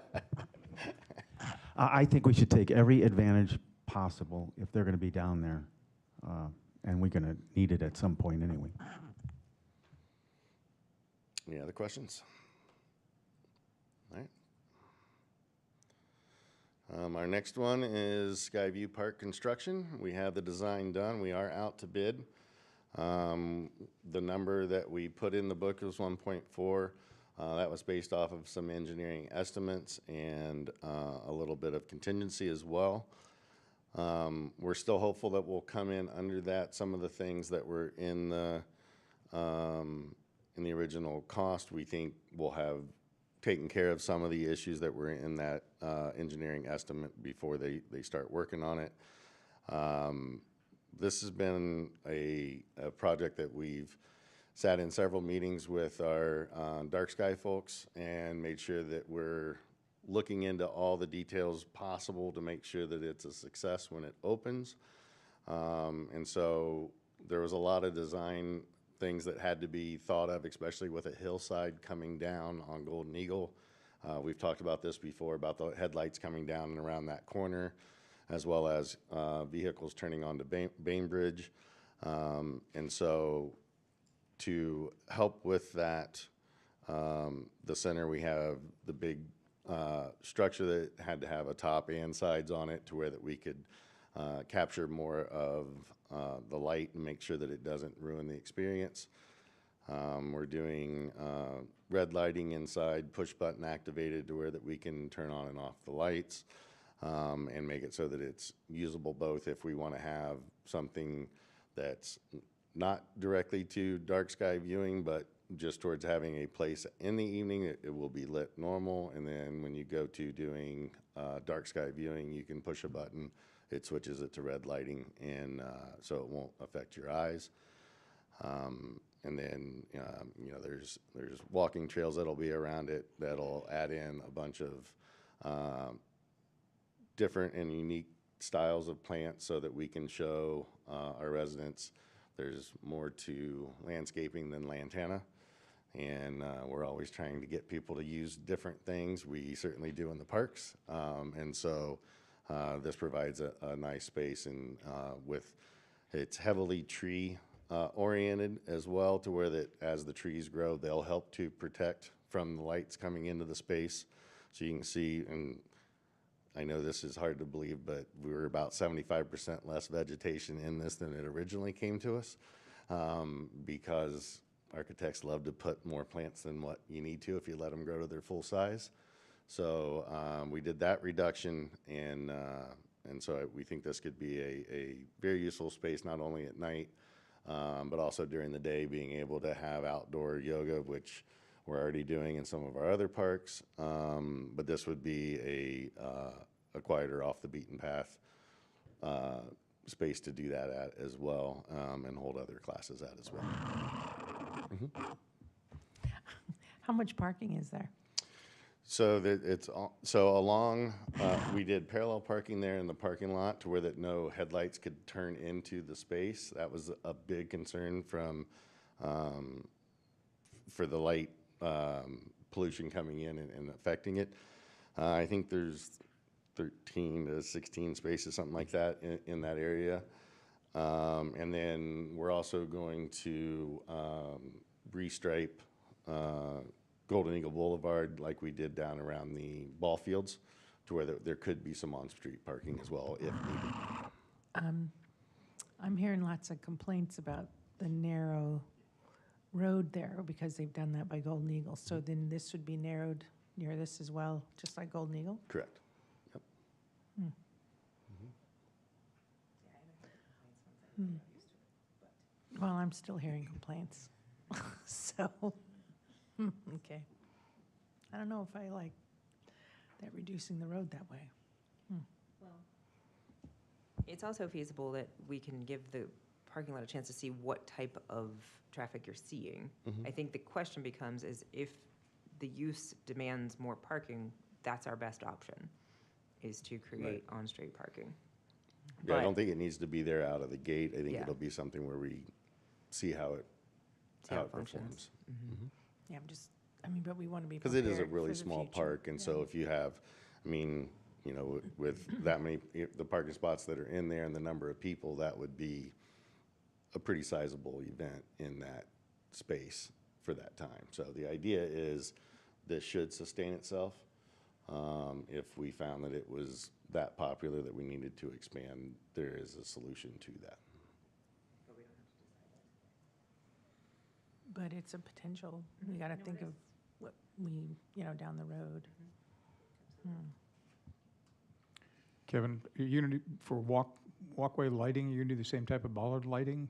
I think we should take every advantage possible if they're going to be down there, and we're going to need it at some point anyway. Any other questions? All right. Our next one is Skyview Park construction. We have the design done. We are out to bid. The number that we put in the book was 1.4. That was based off of some engineering estimates and a little bit of contingency as well. We're still hopeful that we'll come in under that. Some of the things that were in the original cost, we think we'll have taken care of some of the issues that were in that engineering estimate before they start working on it. This has been a project that we've sat in several meetings with our dark sky folks and made sure that we're looking into all the details possible to make sure that it's a success when it opens. And so there was a lot of design things that had to be thought of, especially with a hillside coming down on Golden Eagle. We've talked about this before, about the headlights coming down and around that corner. as well as vehicles turning onto Bainbridge. And so to help with that, the center, we have the big structure that had to have a top and sides on it to where that we could capture more of the light and make sure that it doesn't ruin the experience. We're doing red lighting inside, push button activated to where that we can turn on and off the lights and make it so that it's usable both if we want to have something that's not directly to dark sky viewing, but just towards having a place in the evening, it will be lit normal. And then when you go to doing dark sky viewing, you can push a button, it switches it to red lighting, and so it won't affect your eyes. And then, you know, there's walking trails that'll be around it that'll add in a bunch of different and unique styles of plants so that we can show our residents there's more to landscaping than lantana. And we're always trying to get people to use different things. We certainly do in the parks. And so this provides a nice space, and with it's heavily tree oriented as well, to where that as the trees grow, they'll help to protect from the lights coming into the space. So you can see, and I know this is hard to believe, but we were about 75% less vegetation in this than it originally came to us, because architects love to put more plants than what you need to if you let them grow to their full size. So we did that reduction, and so we think this could be a very useful space, not only at night, but also during the day, being able to have outdoor yoga, which we're already doing in some of our other parks. But this would be a quieter, off the beaten path space to do that at as well, and hold other classes at as well. How much parking is there? So that so along, we did parallel parking there in the parking lot to where that no headlights could turn into the space. That was a big concern from for the light pollution coming in and affecting it. I think there's 13 to 16 spaces, something like that, in that area. And then we're also going to restripe Golden Eagle Boulevard like we did down around the ball fields, to where there could be some on-street parking as well if needed. I'm hearing lots of complaints about the narrow road there because they've done that by Golden Eagle. So then this would be narrowed near this as well, just like Golden Eagle? Correct. Yep. Well, I'm still hearing complaints. So, okay. I don't know if I like that reducing the road that way. It's also feasible that we can give the parking lot a chance to see what type of traffic you're seeing. I think the question becomes is if the use demands more parking, that's our best option, is to create on-street parking. Yeah, I don't think it needs to be there out of the gate. I think Yeah. it'll be something where we see how it functions. performs. Yeah, I mean, but we want to be Because prepared it is a for really the small future. park, and so if you have, I mean, you know, with that many, the parking spots that are in there and the number of people, that would be a pretty sizable event in that space for that time. So the idea is this should sustain itself. If we found that it was that popular that we needed to expand, there is a solution to that. But it's a potential. We got to think of what we, down the road. Kevin, you gonna do, for walkway lighting, you gonna do the same type of bollard lighting?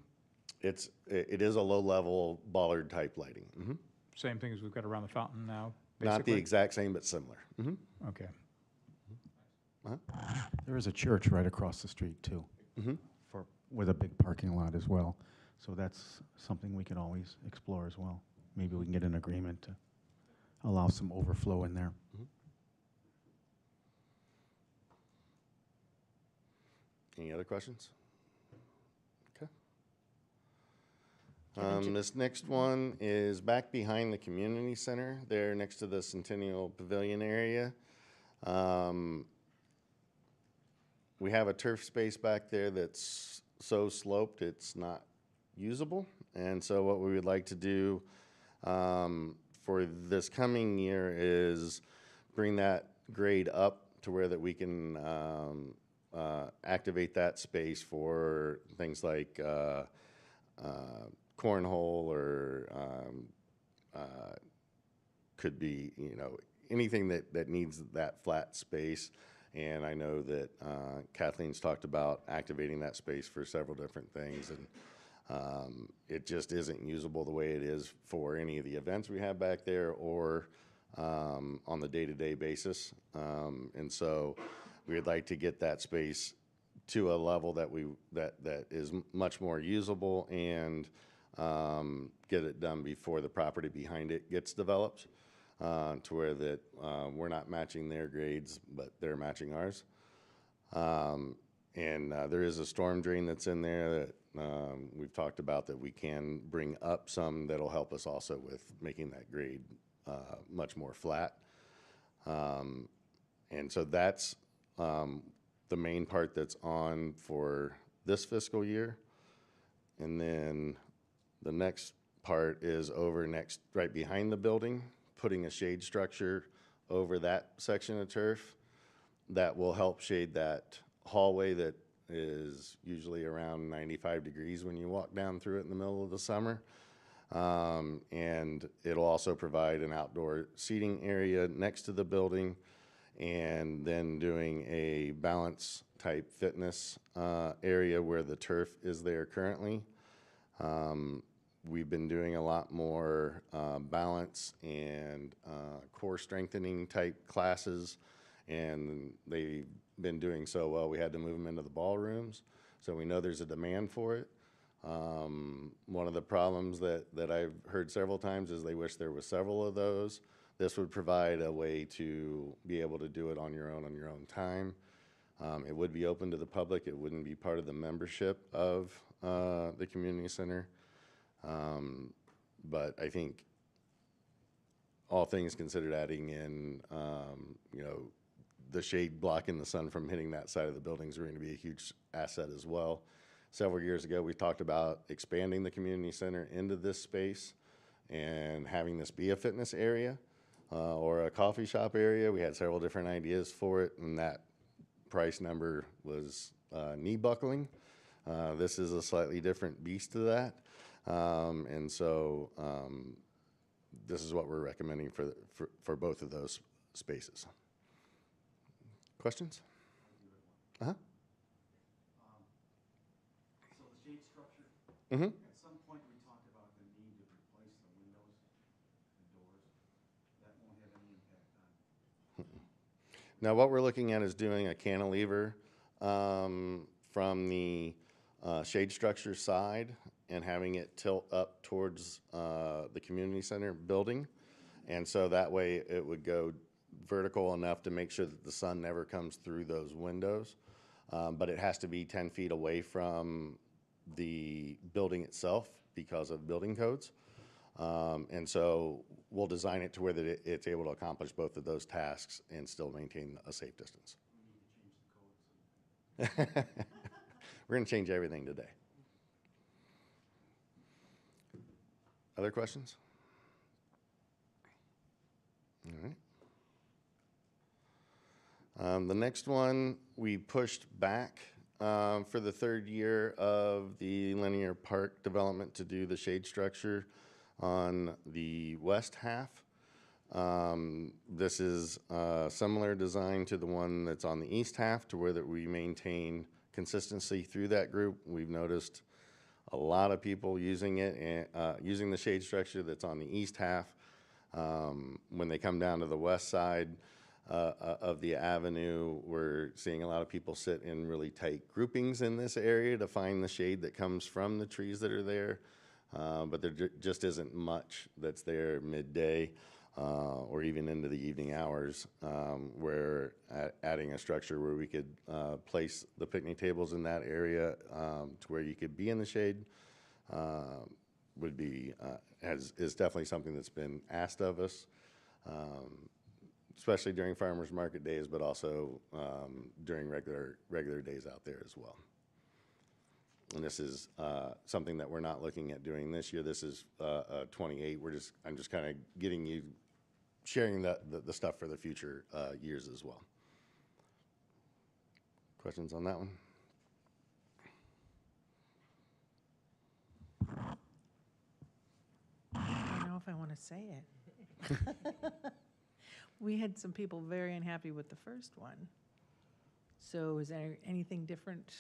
It is a low-level bollard type lighting. Same thing as we've got around the fountain now, Not the basically? exact same, but similar. Okay. There is a church right across the street too, with a big parking lot as well. So that's something we can always explore as well. Maybe we can get an agreement to allow some overflow in there. Any other questions? Okay. Kevin, This next one is back behind the community center, there next to the Centennial Pavilion area. we have a turf space back there that's so sloped it's not usable. And so what we would like to do for this coming year is bring that grade up to where that we can activate that space for things like cornhole or could be, you know, anything that needs that flat space. And I know that Kathleen's talked about activating that space for several different things, and it just isn't usable the way it is for any of the events we have back there or on the day-to-day basis. And so we would like to get that space to a level that is much more usable and get it done before the property behind it gets developed, to where that we're not matching their grades, but they're matching ours. And there is a storm drain that's in there that we've talked about that we can bring up some that'll help us also with making that grade much more flat. And so that's the main part that's on for this fiscal year. And then the next part is over next, right behind the building, putting a shade structure over that section of turf that will help shade that hallway that is usually around 95 degrees when you walk down through it in the middle of the summer. And it'll also provide an outdoor seating area next to the building, and then doing a balance type fitness area where the turf is there currently. We've been doing a lot more balance and core strengthening type classes, and they've been doing so well we had to move them into the ballrooms. So we know there's a demand for it. One of the problems that I've heard several times is they wish there was several of those. This would provide a way to be able to do it on your own time. It would be open to the public. It wouldn't be part of the membership of the community center. But I think all things considered, adding in, you know, the shade blocking the sun from hitting that side of the building is going to be a huge asset as well. Several years ago, we talked about expanding the community center into this space and having this be a fitness area or a coffee shop area. We had several different ideas for it, and that price number was knee buckling. This is a slightly different beast to that. And so this is what we're recommending for both of those spaces. Questions? Uh-huh. So the shade structure, Mm-hmm. at some point we talked about the need to replace the windows and doors. That won't have any impact on. Now, what we're looking at is doing a cantilever from the shade structure side and having it tilt up towards the community center building. And so that way it would go vertical enough to make sure that the sun never comes through those windows. But it has to be 10 feet away from the building itself because of building codes. And so we'll design it to where that it's able to accomplish both of those tasks and still maintain a safe distance. We need to change the codes. We're going to change everything today. Other questions? All right. The next one, we pushed back for the third year of the linear park development to do the shade structure on the west half. This is a similar design to the one that's on the east half, to where that we maintain consistency through that group. We've noticed a lot of people using it and using the shade structure that's on the east half. When they come down to the west side of the avenue, we're seeing a lot of people sit in really tight groupings in this area to find the shade that comes from the trees that are there. But there just isn't much that's there midday or even into the evening hours, where adding a structure where we could place the picnic tables in that area to where you could be in the shade would be is definitely something that's been asked of us. especially during farmers market days, but also during regular days out there as well. And this is something that we're not looking at doing this year. This is 28. I'm just kind of sharing the stuff for the future years as well. Questions on that one? I don't know if I want to say it. We had some people very unhappy with the first one. So is there anything different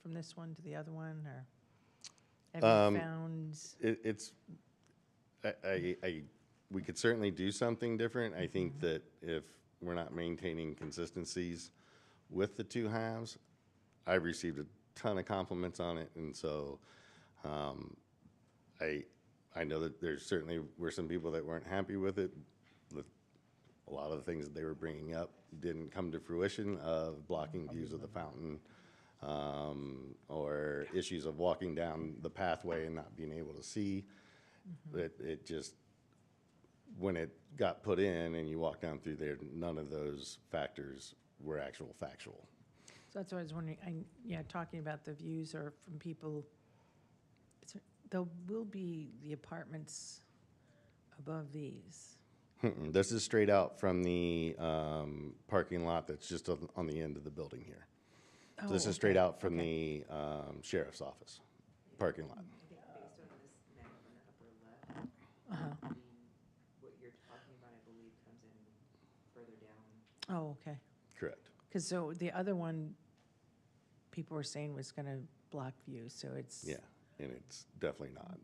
from this one to the other one, or have you found? We could certainly do something different. I think that if we're not maintaining consistencies with the two halves, I've received a ton of compliments on it, and so I know that there certainly were some people that weren't happy with it. A lot of the things that they were bringing up didn't come to fruition, of blocking views of the fountain, or issues of walking down the pathway and not being able to see. It just, when it got put in and you walk down through there, none of those factors were factual. So that's what I was wondering. Talking about the views or from people, there will be the apartments above these. This is straight out from the parking lot that's just on the end of the building here. So this is straight out from the sheriff's office parking lot. Based on this map on the upper left, what you're talking about, I believe, comes in further down. Oh, okay. Correct. Because so the other one, people were saying was going to block views, so it's. Yeah, and it's definitely not.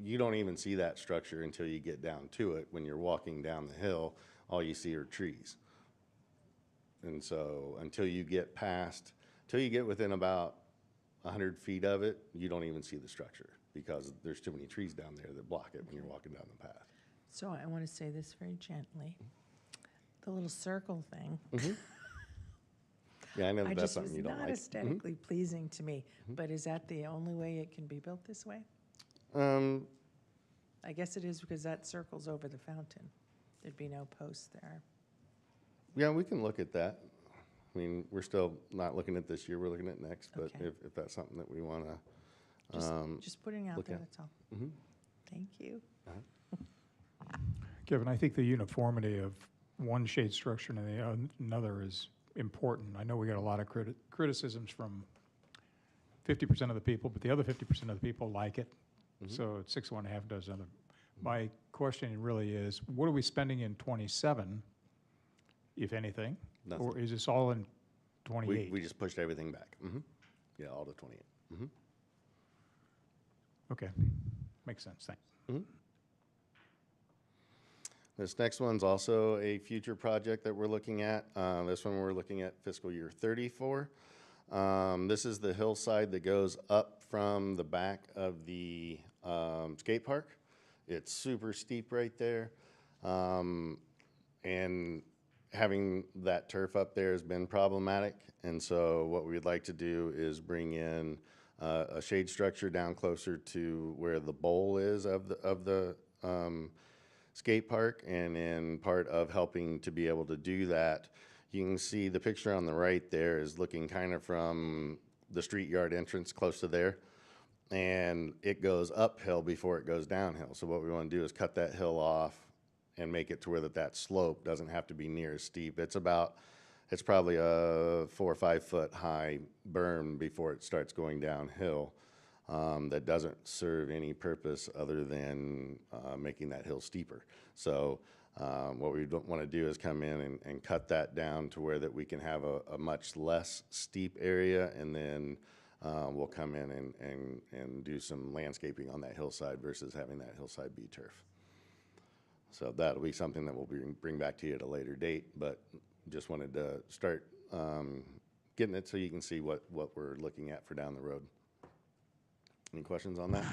You don't even see that structure until you get down to it. When you're walking down the hill, all you see are trees. And so until you get within about 100 feet of it, you don't even see the structure, because there's too many trees down there that block it when you're walking down the path. So I want to say this very gently. The little circle thing. Yeah, I know that's something you don't like. Not aesthetically pleasing to me, but is that the only way it can be built this way? I guess it is, because that circle's over the fountain. There'd be no posts there. Yeah, we can look at that. I mean, we're still not looking at this year, we're looking at next, but Okay. if that's something that we want to, Just putting it out look there, at. that's all. Thank you. Kevin, I think the uniformity of one shade structure and another is important. I know we got a lot of criticisms from 50% of the people, but the other 50% of the people like it. So it's 6 of one, half dozen other. My question really is, what are we spending in 27, if anything? Nothing. Or is this all in 28? we just pushed everything back. Yeah, all to 28. Okay, makes sense, thanks. This next one's also a future project that we're looking at. This one we're looking at fiscal year 34. This is the hillside that goes up from the back of the skate park. It's super steep right there. And having that turf up there has been problematic. And so what we'd like to do is bring in a shade structure down closer to where the bowl is of the skate park. And in part of helping to be able to do that, you can see the picture on the right there is looking kind of from the street yard entrance close to there. And it goes uphill before it goes downhill. So what we want to do is cut that hill off and make it to where that slope doesn't have to be near as steep. It's probably a 4 or 5 foot high berm before it starts going downhill. That doesn't serve any purpose other than making that hill steeper. So what we don't want to do is come in and cut that down to where that we can have a much less steep area, and then we'll come in and do some landscaping on that hillside versus having that hillside be turf. So that'll be something that we'll bring back to you at a later date, but just wanted to start getting it so you can see what we're looking at for down the road. Any questions on that?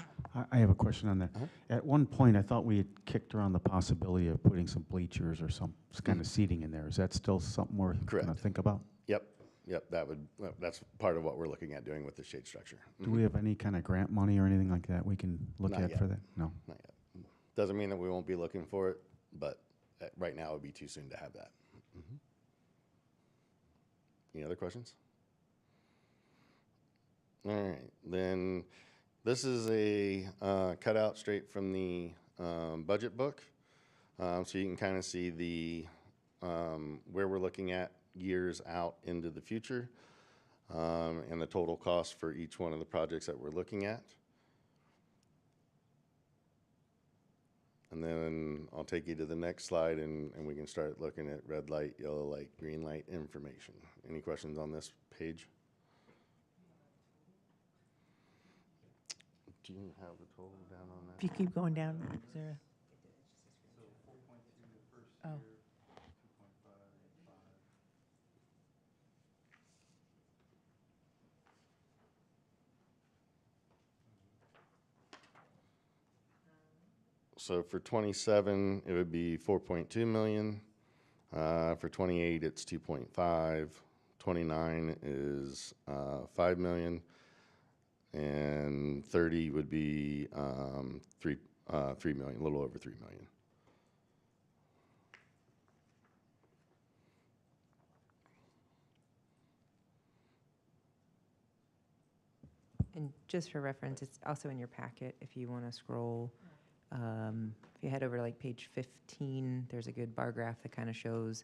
I have a question on that. At one point, I thought we had kicked around the possibility of putting some bleachers or some kind of seating in there. Is that still something we're going to think about? Yep, that's part of what we're looking at doing with the shade structure. Do we have any kind of grant money or anything like that we can look Not at yet. for that? No. Not yet. Doesn't mean that we won't be looking for it, but right now it would be too soon to have that. Mhm. Any other questions? All right, then this is a cutout straight from the budget book. So you can kind of see the where we're looking at years out into the future, and the total cost for each one of the projects that we're looking at. And then I'll take you to the next slide, and we can start looking at red light, yellow light, green light information. Any questions on this page? Do you have the total down on If that? you keep going down, is there a? Oh. So for 27, it would be 4.2 million. For 28, it's 2.5. 29 is 5 million. And 30 would be 3 million, a little over 3 million. And just for reference, it's also in your packet if you want to scroll. If you head over to like page 15, there's a good bar graph that kind of shows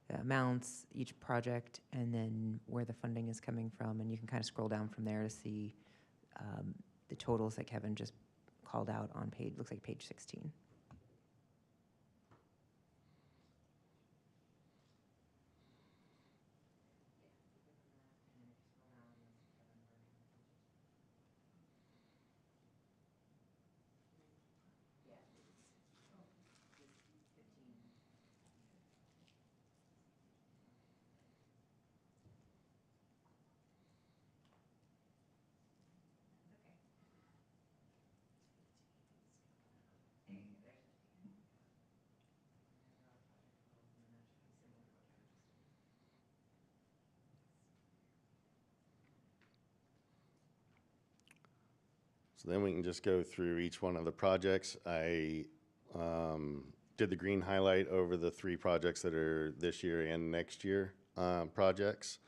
the amounts, each project, and then where the funding is coming from. And you can kind of scroll down from there to see the totals that Kevin just called out on page, looks like page 16. So then we can just go through each one of the projects. I did the green highlight over the 3 projects that are this year and next year projects.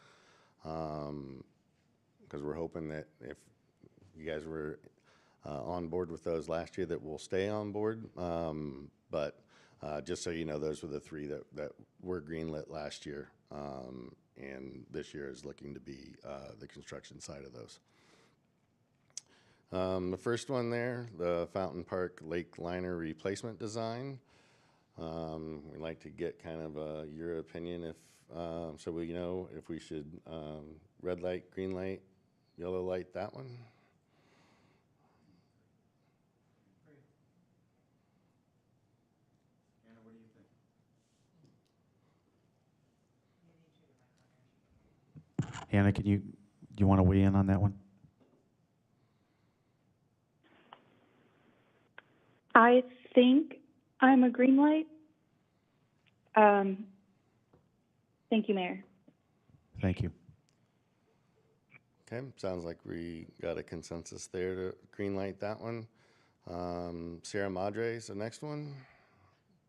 Because we're hoping that if you guys were on board with those last year, that we'll stay on board. But just so you know, those were the 3 that were greenlit last year. And this year is looking to be the construction side of those. The first one there, the Fountain Park Lake Liner Replacement Design. We'd like to get kind of your opinion if, so we know if we should red light, green light, yellow light that one. Anna, what do you think? Hannah, do you want to weigh in on that one? I think I'm a green light. Thank you, Mayor. Thank you. Okay, sounds like we got a consensus there to green light that one. Sierra Madre is the next one.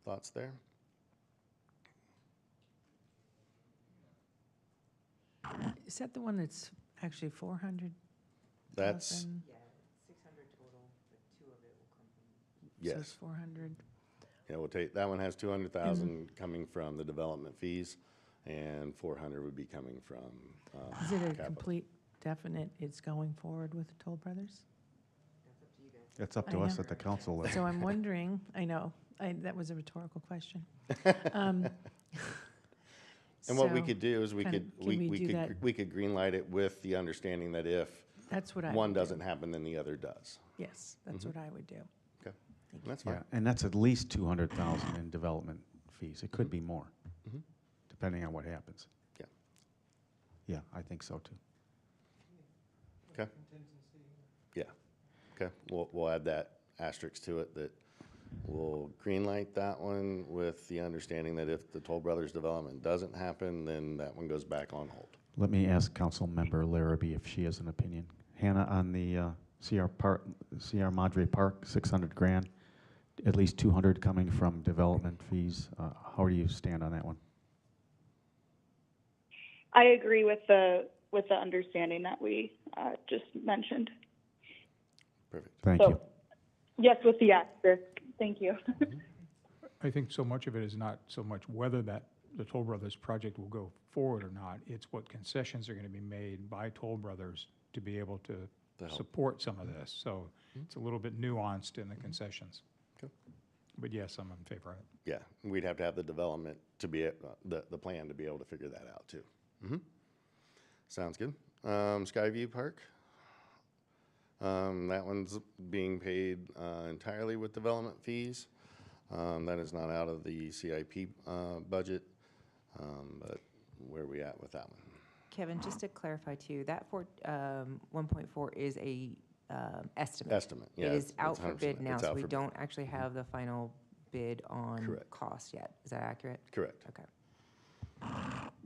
Thoughts there? Is that the one that's actually 400? That's, Yeah, 600 total, but 2 of it will come from. So it's yes. 400. Yeah, we'll take, that one has 200,000 coming from the development fees, and 400 would be coming from Is it a capital. complete, definite, it's going forward with the Toll Brothers? It's up I to us know. at the council level. So I'm wondering, I know, that was a rhetorical question. And what we So could do is we kinda- could, can we do that? we could green light it with the understanding that if That's what I one would do. doesn't happen, then the other does. Yes, that's what I would do. Okay, Thank you. that's Yeah, fine. and that's at least 200,000 in development fees. It could be more, Mhm. depending on what happens. Yeah. Yeah, I think so too. Okay. Yeah. Okay, we'll add that asterisk to it, that we'll green light that one with the understanding that if the Toll Brothers development doesn't happen, then that one goes back on hold. Let me ask Councilmember Larrabee if she has an opinion. Hannah, on the Sierra Madre Park, 600 grand, at least 200 coming from development fees. How do you stand on that one? I agree with the understanding that we just mentioned. Perfect. Thank So, you. yes, with the asterisk. Thank you. I think so much of it is not so much whether the Toll Brothers project will go forward or not. It's what concessions are going to be made by Toll Brothers to be able to help. support some of this. So it's a little bit nuanced in the concessions. Okay. But yes, I'm in favor of it. Yeah, we'd have to have the development to be, the plan to be able to figure that out too. Sounds good. Skyview Park. That one's being paid entirely with development fees. That is not out of the CIP budget, but where are we at with that one? Kevin, just to clarify too, that 1.4 is a estimate. Estimate, yeah. It is it's out for 100%. bid now, It's so out we for bid. don't actually have the final bid on Correct. cost yet. Is that accurate? Correct. Okay.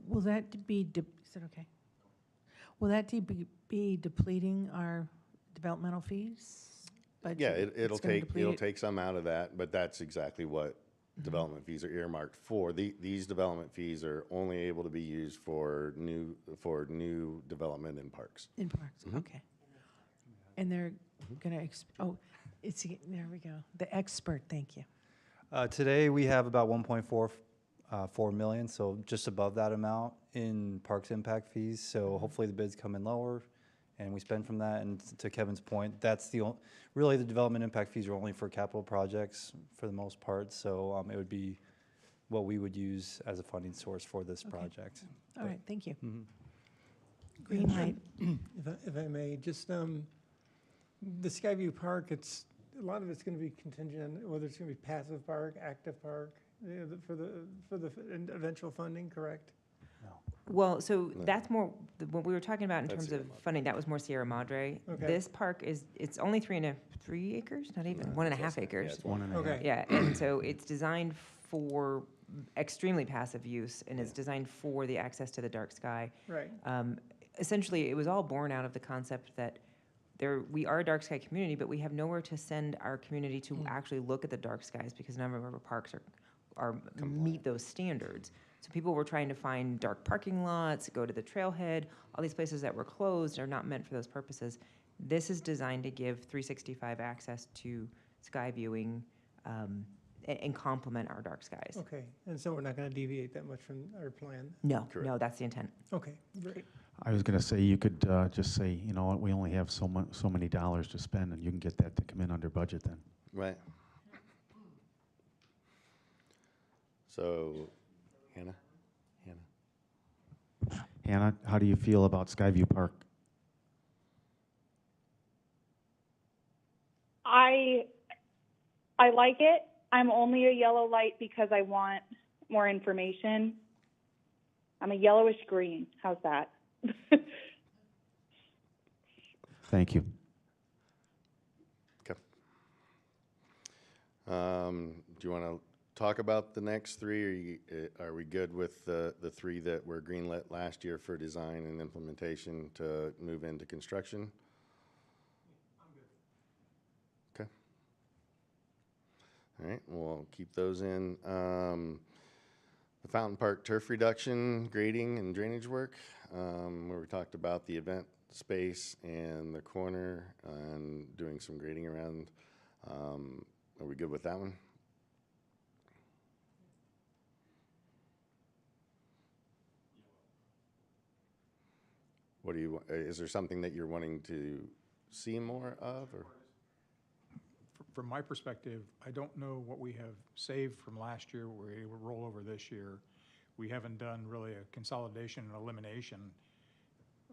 Will that be, is that okay? Will that be depleting our developmental fees? budget? Yeah, It's it'll gonna take, deplete it'll it? take some out of that, but that's exactly what development fees are earmarked for. These development fees are only able to be used for new development in parks. In parks, okay. And they're gonna, there we go. The expert, thank you. Today, we have about 1.4 million, so just above that amount in parks impact fees. So hopefully the bids come in lower and we spend from that. And to Kevin's point, that's really the development impact fees are only for capital projects for the most part. So it would be what we would use as a funding source for this project. All right, thank you. Mhm. Green light. If I may, just the Skyview Park, a lot of it's going to be contingent on whether it's going to be passive park, active park, for the eventual funding, correct? Well, so that's more, what we were talking about in That's terms Sierra of Madre. funding, that was more Sierra Madre. Okay. This park it's only 3 acres, not even, 1.5 acres. One and a half. Okay. Yeah, and so it's designed for extremely passive use, and it's designed for the access to the dark sky. Right. Essentially, it was all born out of the concept that we are a dark sky community, but we have nowhere to send our community to actually look at the dark skies because none of our parks meet those standards. So people were trying to find dark parking lots, go to the trailhead, all these places that were closed are not meant for those purposes. This is designed to give 365 access to sky viewing and complement our dark skies. Okay, and so we're not going to deviate that much from our plan? No, Correct. no, that's the intent. Okay, great. I was going to say, you could just say, you know what, we only have so many dollars to spend, and you can get that to come in under budget then. Right. So, Hannah? Hannah, how do you feel about Skyview Park? I like it. I'm only a yellow light because I want more information. I'm a yellowish green. How's that? Thank you. Okay. Do you want to talk about the next three, or are we good with the three that were greenlit last year for design and implementation to move into construction? Okay. All right, we'll keep those in. The Fountain Park turf reduction, grading, and drainage work, where we talked about the event space and the corner and doing some grading around. Are we good with that one? What do you, is there something that you're wanting to see more of, or? From my perspective, I don't know what we have saved from last year, what we're able to roll over this year. We haven't done really a consolidation and elimination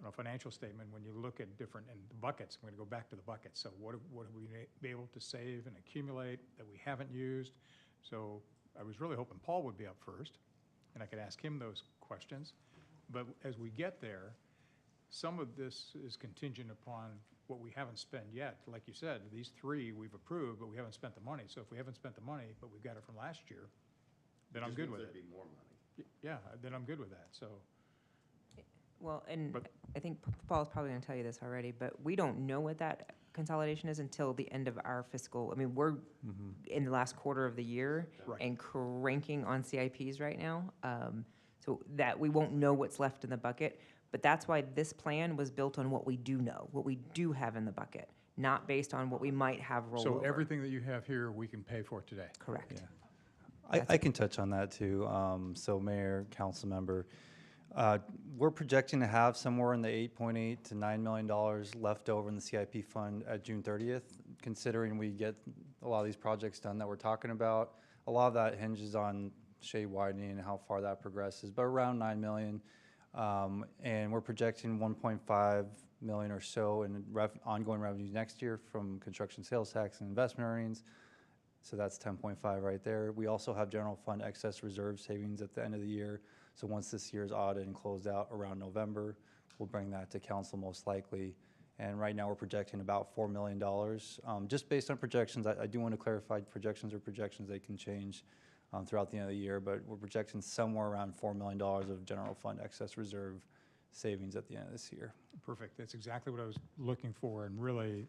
on a financial statement. When you look at different, and the buckets, I'm going to go back to the buckets. So what have we been able to save and accumulate that we haven't used? So I was really hoping Paul would be up first, and I could ask him those questions. But as we get there, some of this is contingent upon what we haven't spent yet. Like you said, these three we've approved, but we haven't spent the money. So if we haven't spent the money, but we've got it from last year, then I'm good with it. Be more money. Yeah, then I'm good with that. So Well, and But- I think Paul's probably going to tell you this already, but we don't know what that consolidation is until the end of our fiscal. I mean, we're in the last quarter of the year Right. and cranking on CIPs right now. So that we won't know what's left in the bucket. But that's why this plan was built on what we do know, what we do have in the bucket, not based on what we might have rolled So over. everything that you have here, we can pay for today? Correct. I can touch on that too. So Mayor, Council Member, we're projecting to have somewhere in the $8.8 to $9 million left over in the CIP fund at June 30th, considering we get a lot of these projects done that we're talking about. A lot of that hinges on shade widening and how far that progresses, but around 9 million. And we're projecting 1.5 million or so in ongoing revenues next year from construction sales tax and investment earnings. So that's 10.5 right there. We also have general fund excess reserve savings at the end of the year. So once this year's audit and closed out around November, we'll bring that to council most likely. And right now we're projecting about $4 million. Just based on projections, I do want to clarify projections are projections, they can change throughout the end of the year, but we're projecting somewhere around $4 million of general fund excess reserve savings at the end of this year. Perfect. That's exactly what I was looking for. And really,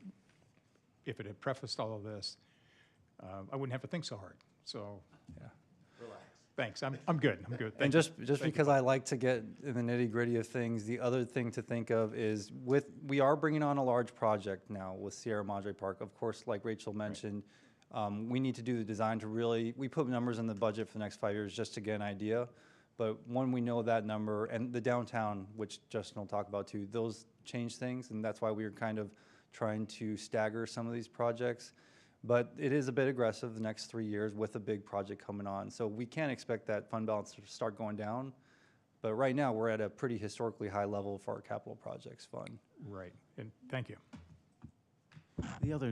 if it had prefaced all of this, I wouldn't have to think so hard. So, Yeah. thanks. I'm good. I'm good. And Thank just you. because I like to get in the nitty gritty of things, the other thing to think of is we are bringing on a large project now with Sierra Madre Park. Of course, like Rachel mentioned, we need to do the design to really, we put numbers in the budget for the next 5 years just to get an idea. But when we know that number, and the downtown, which Justin will talk about too, those change things, and that's why we are kind of trying to stagger some of these projects. But it is a bit aggressive the next 3 years with a big project coming on. So we can't expect that fund balance to start going down. But right now, we're at a pretty historically high level for our capital projects fund. Right. And thank you. The other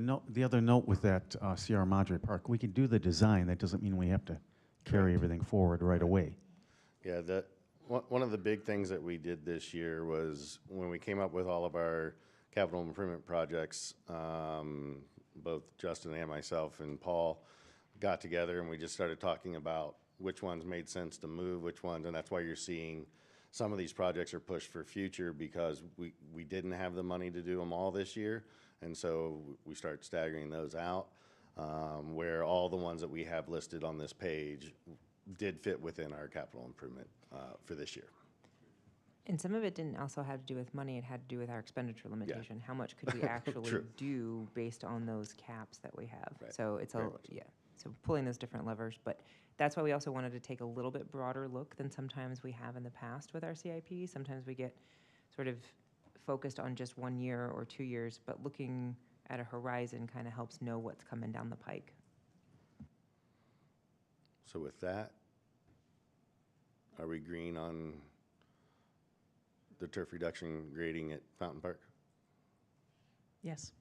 note with that Sierra Madre Park, we can do the design. That doesn't mean we have to carry everything forward right away. Yeah, one of the big things that we did this year was when we came up with all of our capital improvement projects, both Justin and myself and Paul got together and we just started talking about which ones made sense to move, which ones, and that's why you're seeing some of these projects are pushed for future because we didn't have the money to do them all this year, and so we started staggering those out, where all the ones that we have listed on this page did fit within our capital improvement for this year. And some of it didn't also have to do with money, it had to do with our expenditure limitation. How much could we actually True. do based on those caps that we have? Right. So it's Very much so. yeah, so pulling those different levers. But that's why we also wanted to take a little bit broader look than sometimes we have in the past with our CIP. Sometimes we get sort of focused on just 1 year or 2 years, but looking at a horizon kind of helps know what's coming down the pike. So with that, are we green on the turf reduction grading at Fountain Park? Yes.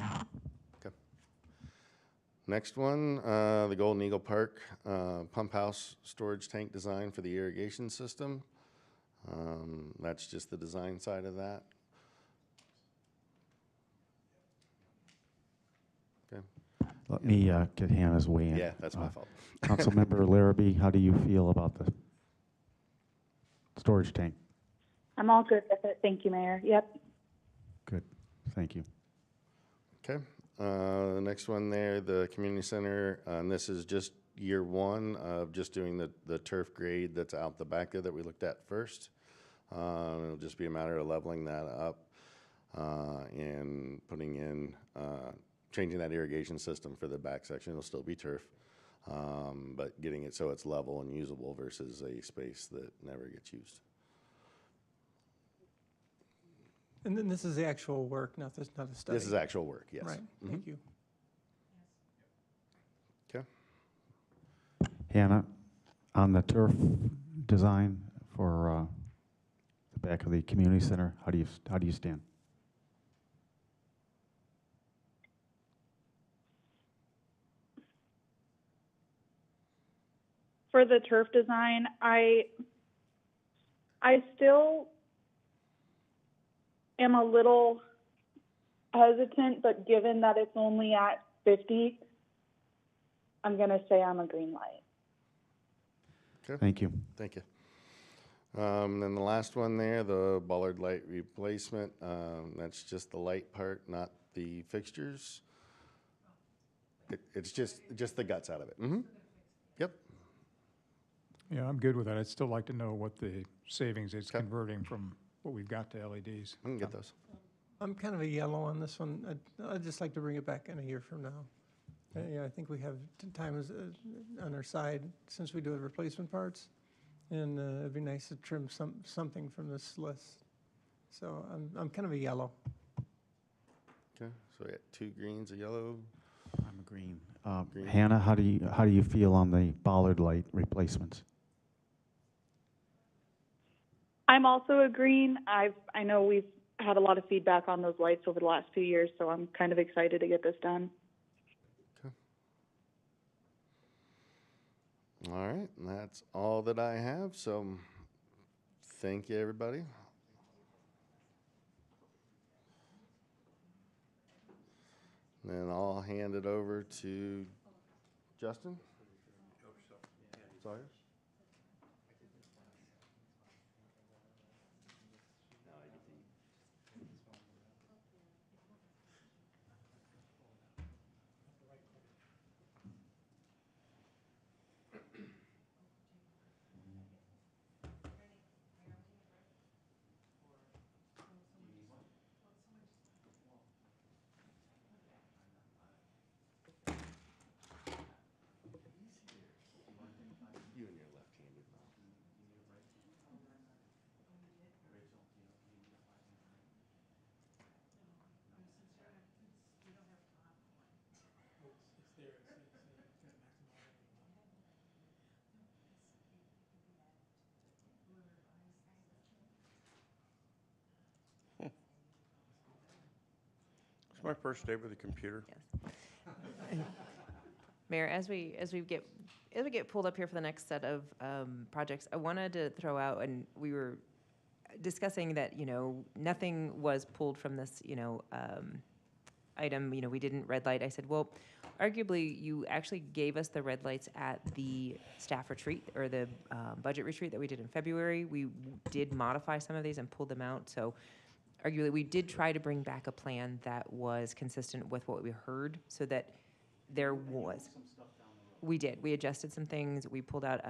Okay. Next one, the Golden Eagle Park pump house storage tank design for the irrigation system. That's just the design side of that. Okay. Let me get Hannah's way in. Yeah, that's my fault. Councilmember Larrabee, how do you feel about the storage tank? I'm all good with it. Thank you, Mayor. Yep. Good, thank you. Okay, the next one there, the community center, and this is just year one of just doing the turf grade that's out the back there that we looked at first. It'll just be a matter of leveling that up and putting in, changing that irrigation system for the back section. It'll still be turf, but getting it so it's level and usable versus a space that never gets used. And then this is the actual work, not a study. This is actual work, yes. Right, thank you. Okay. Hannah, on the turf design for the back of the community center, how do you stand? For the turf design, I still am a little hesitant, but given that it's only at 50, I'm going to say I'm a green light. Okay. Thank you. Thank you. Then the last one there, the bollard light replacement, that's just the light part, not the fixtures. It's just the guts out of it. Mm-hmm. Yep. Yeah, I'm good with that. I'd still like to know what the savings is Okay. converting from what we've got to LEDs. I can get those. I'm kind of a yellow on this one. I'd just like to bring it back in a year from now. Yeah, I think we have time on our side since we do have replacement parts. And it'd be nice to trim something from this list. So I'm kind of a yellow. Okay, so we got 2 greens, a yellow. I'm a green. Green. Hannah, how do you feel on the bollard light replacements? I'm also a green. I know we've had a lot of feedback on those lights over the last few years, so I'm kind of excited to get this done. All right, and that's all that I have. So thank you, everybody. Then I'll hand it over to Justin. Sorry. You and your left-handed mouth. It's my first day with a computer. Mayor, as we get pulled up here for the next set of projects, I wanted to throw out, and we were discussing that, nothing was pulled from this, item. We didn't red light. I said, well, arguably, you actually gave us the red lights at the staff retreat or the budget retreat that we did in February. We did modify some of these and pulled them out. So arguably, we did try to bring back a plan that was consistent with what we heard, so that there was. We did. We adjusted some things. We pulled out,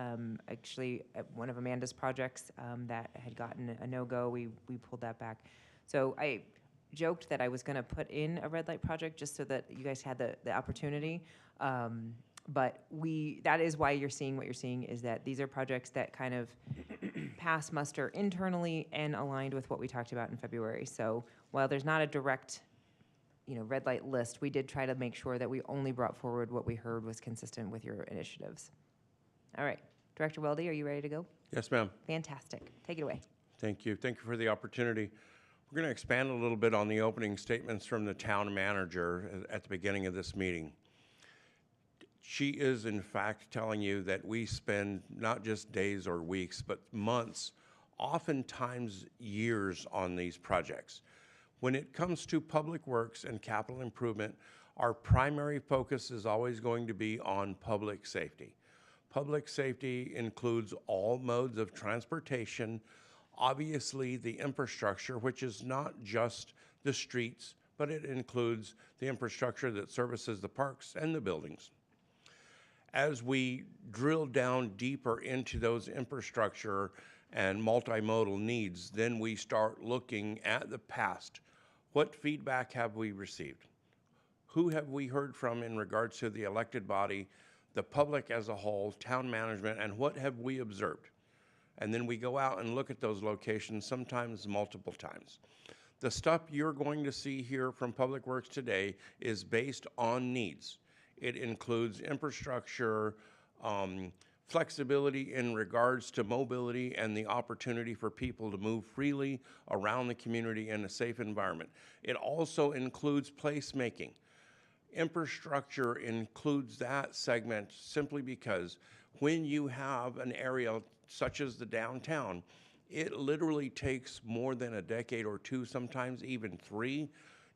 actually, one of Amanda's projects that had gotten a no-go. We pulled that back. So I joked that I was going to put in a red light project just so that you guys had the opportunity. But that is why you're seeing what you're seeing, is that these are projects that kind of pass muster internally and aligned with what we talked about in February. So while there's not a direct red light list, we did try to make sure that we only brought forward what we heard was consistent with your initiatives. All right, Director Weldy, are you ready to go? Yes, ma'am. Fantastic. Take it away. Thank you. Thank you for the opportunity. We're going to expand a little bit on the opening statements from the town manager at the beginning of this meeting. She is, in fact, telling you that we spend not just days or weeks, but months, oftentimes years on these projects. When it comes to public works and capital improvement, our primary focus is always going to be on public safety. Public safety includes all modes of transportation, obviously the infrastructure, which is not just the streets, but it includes the infrastructure that services the parks and the buildings. As we drill down deeper into those infrastructure and multimodal needs, then we start looking at the past. What feedback have we received? Who have we heard from in regards to the elected body, the public as a whole, town management, and what have we observed? And then we go out and look at those locations, sometimes multiple times. The stuff you're going to see here from Public Works today is based on needs. It includes infrastructure, flexibility in regards to mobility and the opportunity for people to move freely around the community in a safe environment. It also includes placemaking. Infrastructure includes that segment simply because when you have an area such as the downtown, it literally takes more than a decade or two, sometimes even 3,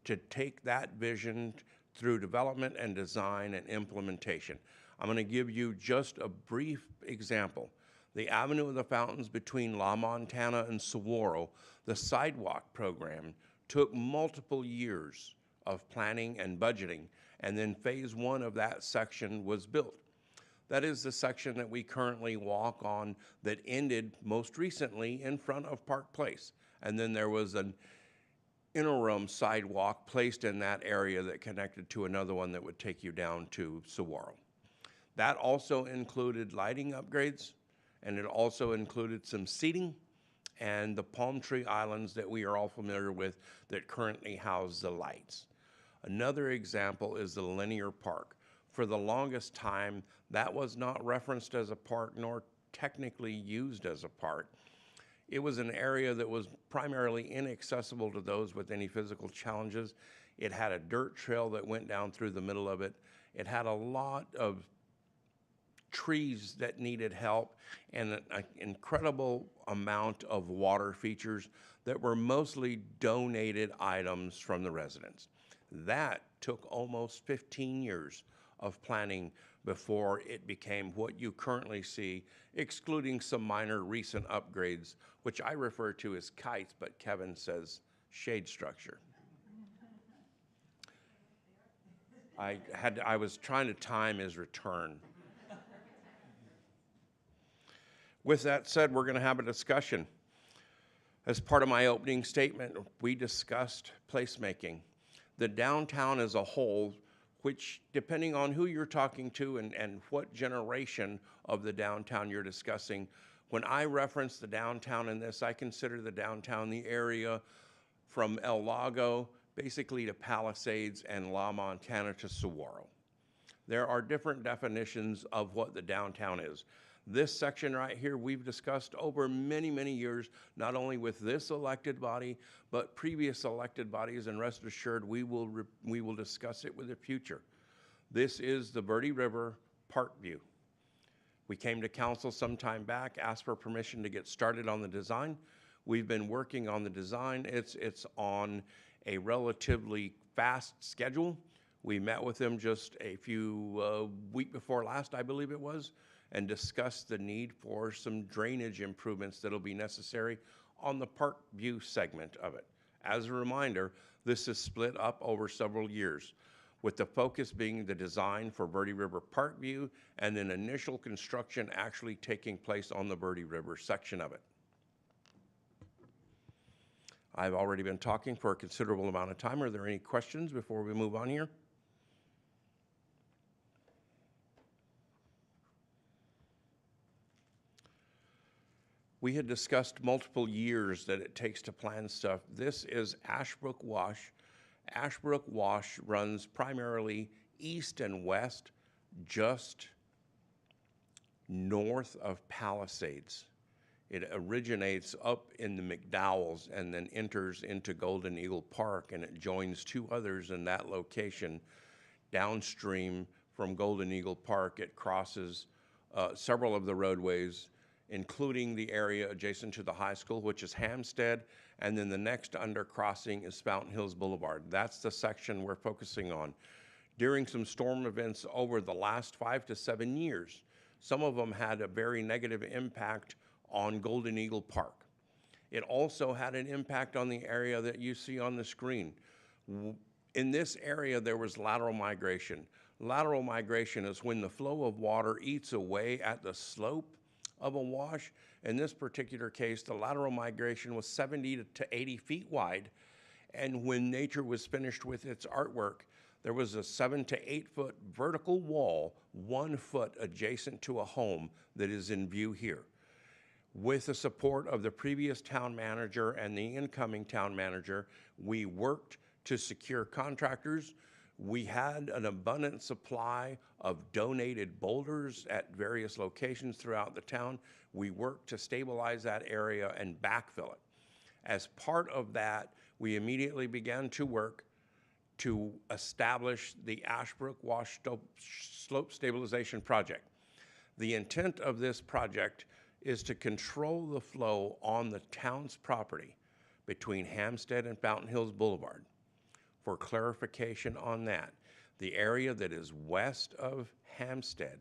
to take that vision through development and design and implementation. I'm going to give you just a brief example. The Avenue of the Fountains between La Montana and Saguaro, the sidewalk program took multiple years of planning and budgeting, and then phase one of that section was built. That is the section that we currently walk on that ended most recently in front of Park Place. And then there was an interim sidewalk placed in that area that connected to another one that would take you down to Saguaro. That also included lighting upgrades, and it also included some seating and the palm tree islands that we are all familiar with that currently house the lights. Another example is the linear park. For the longest time, that was not referenced as a park nor technically used as a park. It was an area that was primarily inaccessible to those with any physical challenges. It had a dirt trail that went down through the middle of it. It had a lot of trees that needed help and an incredible amount of water features that were mostly donated items from the residents. That took almost 15 years of planning before it became what you currently see, excluding some minor recent upgrades, which I refer to as kites, but Kevin says shade structure. I was trying to time his return. With that said, we're going to have a discussion. As part of my opening statement, we discussed placemaking. The downtown as a whole, which depending on who you're talking to and what generation of the downtown you're discussing, when I reference the downtown in this, I consider the downtown the area from El Lago basically to Palisades and La Montana to Saguaro. There are different definitions of what the downtown is. This section right here we've discussed over many, many years, not only with this elected body, but previous elected bodies, and rest assured we will discuss it with the future. This is the Verde River Park View. We came to council some time back, asked for permission to get started on the design. We've been working on the design. It's on a relatively fast schedule. We met with them just a few week before last, I believe it was, and discussed the need for some drainage improvements that'll be necessary on the Park View segment of it. As a reminder, this is split up over several years, with the focus being the design for Verde River Park View and then initial construction actually taking place on the Verde River section of it. I've already been talking for a considerable amount of time. Are there any questions before we move on here? We had discussed multiple years that it takes to plan stuff. This is Ashbrook Wash. Ashbrook Wash runs primarily east and west, just north of Palisades. It originates up in the McDowells and then enters into Golden Eagle Park, and it joins two others in that location. Downstream from Golden Eagle Park, it crosses several of the roadways, including the area adjacent to the high school, which is Hampstead, and then the next undercrossing is Fountain Hills Boulevard. That's the section we're focusing on. During some storm events over the last 5 to 7 years, some of them had a very negative impact on Golden Eagle Park. It also had an impact on the area that you see on the screen. In this area, there was lateral migration. Lateral migration is when the flow of water eats away at the slope of a wash. In this particular case, the lateral migration was 70 to 80 feet wide. And when nature was finished with its artwork, there was a 7 to 8 foot vertical wall, 1 foot adjacent to a home that is in view here. With the support of the previous town manager and the incoming town manager, we worked to secure contractors. We had an abundant supply of donated boulders at various locations throughout the town. We worked to stabilize that area and backfill it. As part of that, we immediately began to work to establish the Ashbrook Wash Slope Stabilization Project. The intent of this project is to control the flow on the town's property between Hampstead and Fountain Hills Boulevard. For clarification on that, the area that is west of Hampstead,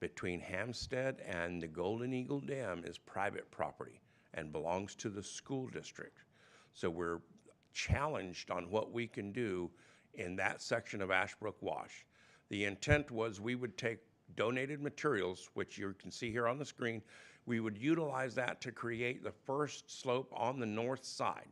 between Hampstead and the Golden Eagle Dam is private property and belongs to the school district. So we're challenged on what we can do in that section of Ashbrook Wash. The intent was we would take donated materials, which you can see here on the screen, we would utilize that to create the first slope on the north side.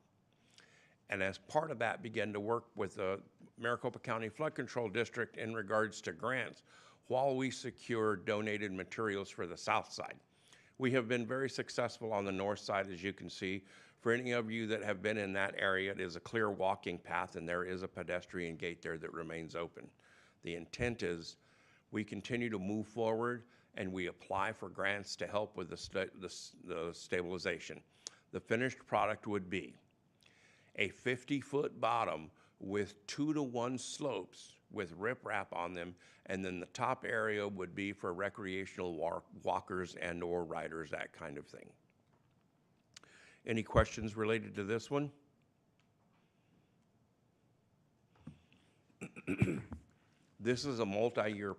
And as part of that, begin to work with the Maricopa County Flood Control District in regards to grants while we secure donated materials for the south side. We have been very successful on the north side, as you can see. For any of you that have been in that area, it is a clear walking path, and there is a pedestrian gate there that remains open. The intent is we continue to move forward and we apply for grants to help with the stabilization. The finished product would be a 50-foot bottom with 2-to-1 slopes with riprap on them, and then the top area would be for recreational walkers and or riders, that kind of thing. Any questions related to this one? This is a multi-year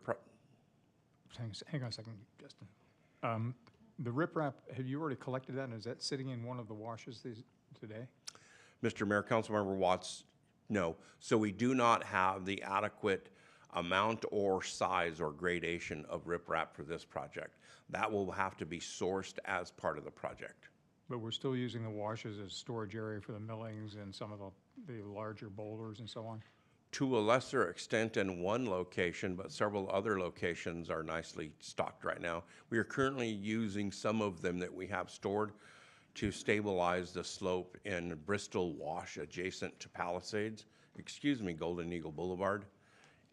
Hang on a second, Justin. The riprap, have you already collected that, and is that sitting in one of the washes today? Mr. Mayor, Councilmember Watts, no. So we do not have the adequate amount or size or gradation of riprap for this project. That will have to be sourced as part of the project. But we're still using the washes as storage area for the millings and some of the larger boulders and so on? To a lesser extent in one location, but several other locations are nicely stocked right now. We are currently using some of them that we have stored to stabilize the slope in Bristol Wash adjacent to Palisades, Golden Eagle Boulevard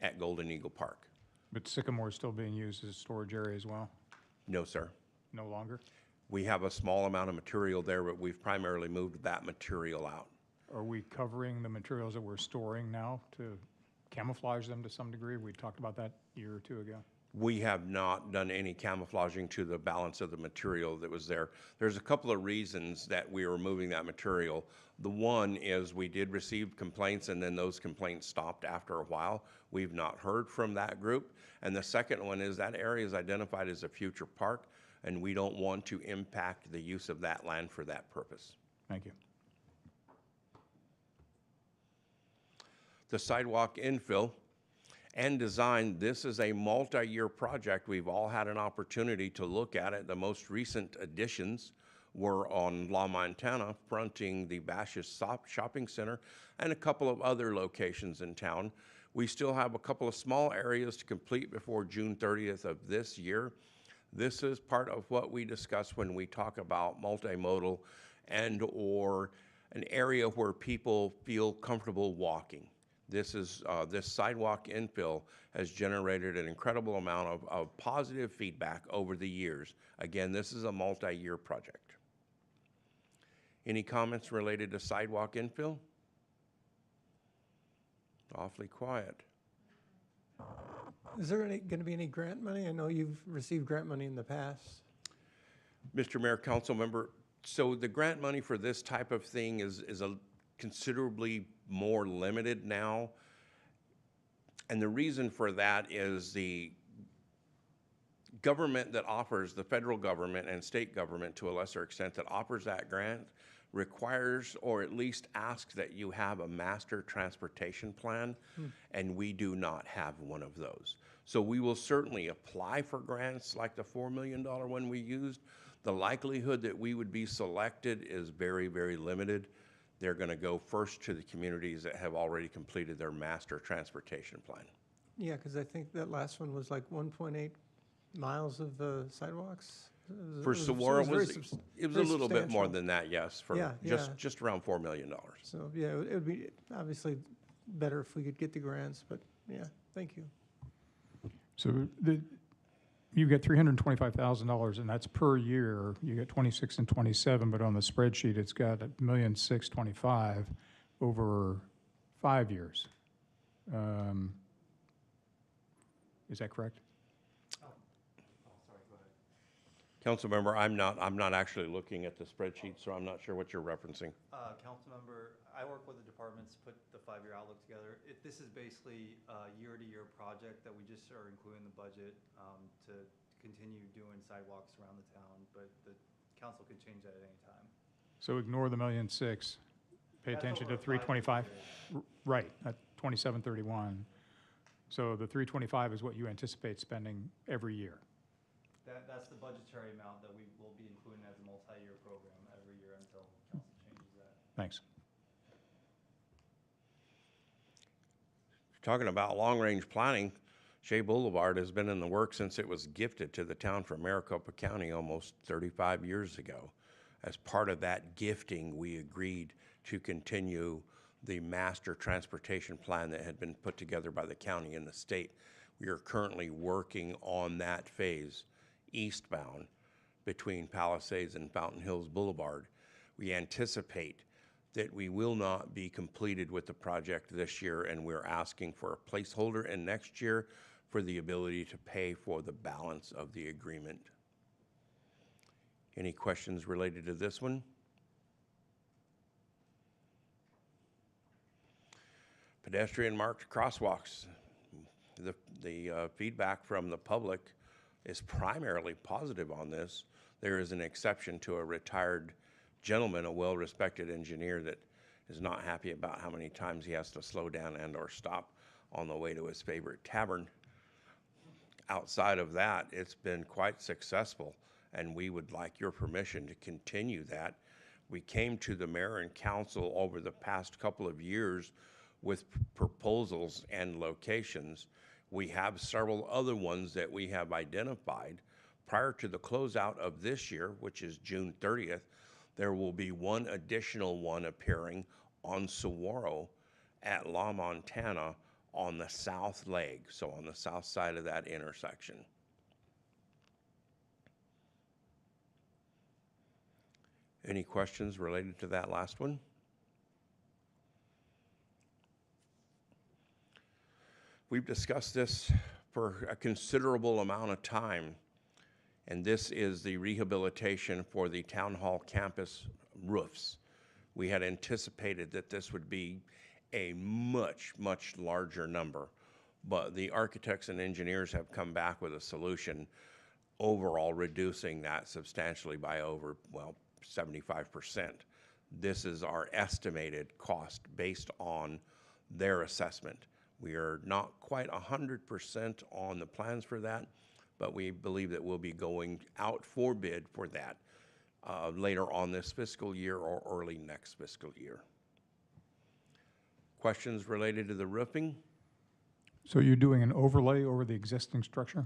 at Golden Eagle Park. But Sycamore is still being used as a storage area as well? No, sir. No longer? We have a small amount of material there, but we've primarily moved that material out. Are we covering the materials that we're storing now to camouflage them to some degree? We talked about that a year or two ago. We have not done any camouflaging to the balance of the material that was there. There's a couple of reasons that we are moving that material. The one is we did receive complaints, and then those complaints stopped after a while. We've not heard from that group. And the second one is that area is identified as a future park, and we don't want to impact the use of that land for that purpose. Thank you. The sidewalk infill and design, this is a multi-year project. We've all had an opportunity to look at it. The most recent additions were on La Montana, fronting the Bashas Shopping Center and a couple of other locations in town. We still have a couple of small areas to complete before June 30th of this year. This is part of what we discuss when we talk about multimodal and or an area where people feel comfortable walking. This sidewalk infill has generated an incredible amount of positive feedback over the years. Again, this is a multi-year project. Any comments related to sidewalk infill? Awfully quiet. Is there going to be any grant money? I know you've received grant money in the past. Mr. Mayor, Council Member, so the grant money for this type of thing is a considerably more limited now. And the reason for that is the government that offers, the federal government and state government to a lesser extent that offers that grant requires or at least asks that you have a master transportation plan, and we do not have one of those. So we will certainly apply for grants like the $4 million one we used. The likelihood that we would be selected is very, very limited. They're going to go first to the communities that have already completed their master transportation plan. Yeah, because I think that last one was like 1.8 miles of sidewalks. For Saguaro, it was a very little bit more substantial. than that, yes, for Yeah, just around $4 million. So, yeah, it would be obviously better if we could get the grants, but yeah, thank you. So you get $325,000, and that's per year. You get 26 and 27, but on the spreadsheet, it's got $1,625,000 over 5 years. Is that correct? Councilmember, I'm not actually looking at the spreadsheet, so I'm not sure what you're referencing. Councilmember, I work with the departments to put the 5-year outlook together. This is basically a year-to-year project that we just are including in the budget to continue doing sidewalks around the town, but the council can change that at any time. So ignore the $1.6 million. Pay That's attention over to a 5-year 325. period. Right, at 2731. So the 325 is what you anticipate spending every year. That's the budgetary amount that we will be including as a multi-year program every year until council changes that. Thanks. Talking about long-range planning, Shea Boulevard has been in the works since it was gifted to the town from Maricopa County almost 35 years ago. As part of that gifting, we agreed to continue the master transportation plan that had been put together by the county and the state. We are currently working on that phase eastbound between Palisades and Fountain Hills Boulevard. We anticipate that we will not be completed with the project this year, and we're asking for a placeholder in next year for the ability to pay for the balance of the agreement. Any questions related to this one? Pedestrian marked crosswalks. The feedback from the public is primarily positive on this. There is an exception to a retired gentleman, a well-respected engineer, that is not happy about how many times he has to slow down and or stop on the way to his favorite tavern. Outside of that, it's been quite successful, and we would like your permission to continue that. We came to the mayor and council over the past couple of years with proposals and locations. We have several other ones that we have identified. Prior to the closeout of this year, which is June 30th, there will be one additional one appearing on Saguaro at La Montana on the south leg, so on the south side of that intersection. Any questions related to that last one? We've discussed this for a considerable amount of time, and this is the rehabilitation for the town hall campus roofs. We had anticipated that this would be a much, much larger number, but the architects and engineers have come back with a solution overall reducing that substantially by over, well, 75%. This is our estimated cost based on their assessment. We are not quite 100% on the plans for that, but we believe that we'll be going out for bid for that later on this fiscal year or early next fiscal year. Questions related to the roofing? So you're doing an overlay over the existing structure?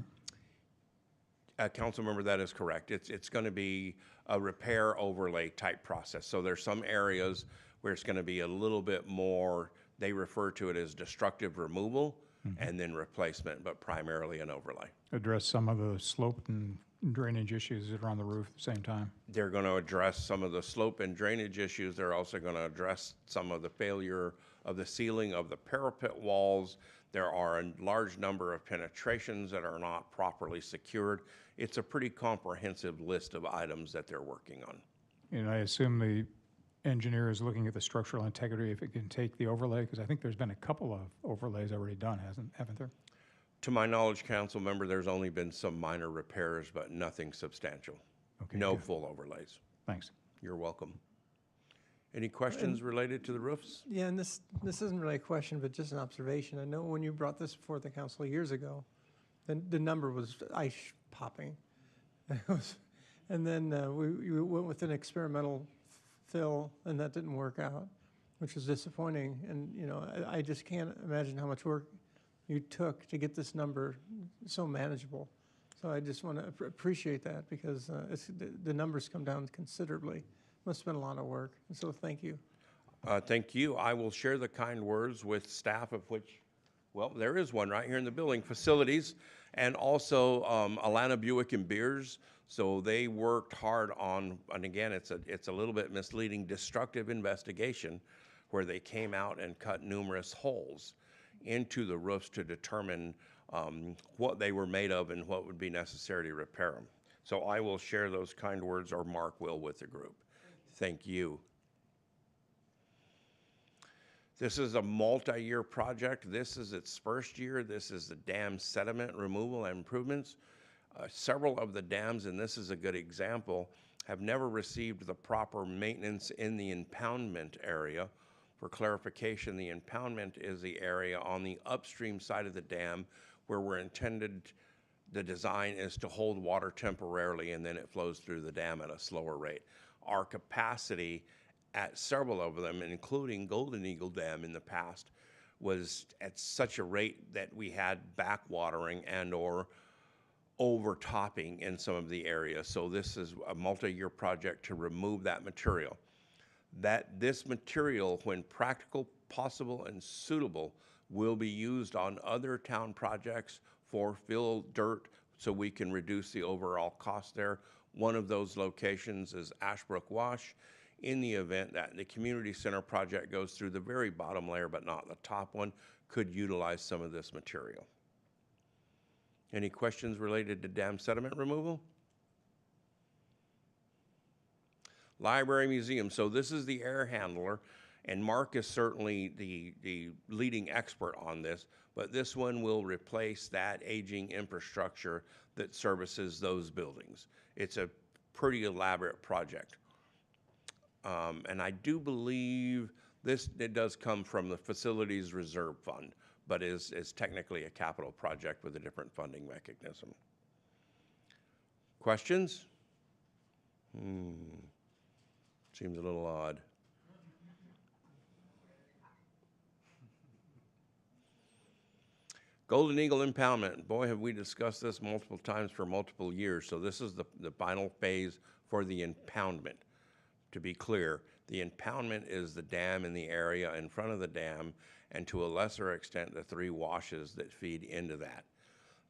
Council member, that is correct. It's going to be a repair overlay type process. So there's some areas where it's going to be a little bit more, they refer to it as destructive removal and then replacement, but primarily an overlay. Address some of the slope and drainage issues that are on the roof at the same time? They're going to address some of the slope and drainage issues. They're also going to address some of the failure of the ceiling of the parapet walls. There are a large number of penetrations that are not properly secured. It's a pretty comprehensive list of items that they're working on. And I assume the engineer is looking at the structural integrity, if it can take the overlay, because I think there's been a couple of overlays already done, haven't there? To my knowledge, council member, there's only been some minor repairs, but nothing substantial. Okay, No good. full overlays. Thanks. You're welcome. Any questions related to the roofs? Yeah, and this isn't really a question, but just an observation. I know when you brought this before the council years ago, the number was eye-popping. And then we went with an experimental fill, and that didn't work out, which was disappointing. And, you know, I just can't imagine how much work you took to get this number so manageable. So I just want to appreciate that, because the numbers come down considerably. Must have been a lot of work, and so thank you. Thank you. I will share the kind words with staff, of which, well, there is one right here in the building, facilities, and also Alana Buick and Beers. So they worked hard on, and again, it's a little bit misleading, destructive investigation, where they came out and cut numerous holes into the roofs to determine what they were made of and what would be necessary to repair them. So I will share those kind words, or Mark will, with the group. Thank you. This is a multi-year project. This is its first year. This is the dam sediment removal and improvements. Several of the dams, and this is a good example, have never received the proper maintenance in the impoundment area. For clarification, the impoundment is the area on the upstream side of the dam where the design is to hold water temporarily and then it flows through the dam at a slower rate. Our capacity at several of them, including Golden Eagle Dam in the past, was at such a rate that we had backwatering and or overtopping in some of the areas. So this is a multi-year project to remove that material. This material, when practical, possible, and suitable, will be used on other town projects for fill dirt so we can reduce the overall cost there. One of those locations is Ashbrook Wash. In the event that the community center project goes through the very bottom layer but not the top one, could utilize some of this material. Any questions related to dam sediment removal? Library Museum. So this is the air handler, and Mark is certainly the leading expert on this, but this one will replace that aging infrastructure that services those buildings. It's a pretty elaborate project. And I do believe it does come from the Facilities Reserve Fund, but is technically a capital project with a different funding mechanism. Questions? Seems a little odd. Golden Eagle impoundment. Boy, have we discussed this multiple times for multiple years. So this is the final phase for the impoundment. To be clear, the impoundment is the dam in the area in front of the dam, and to a lesser extent, the 3 washes that feed into that.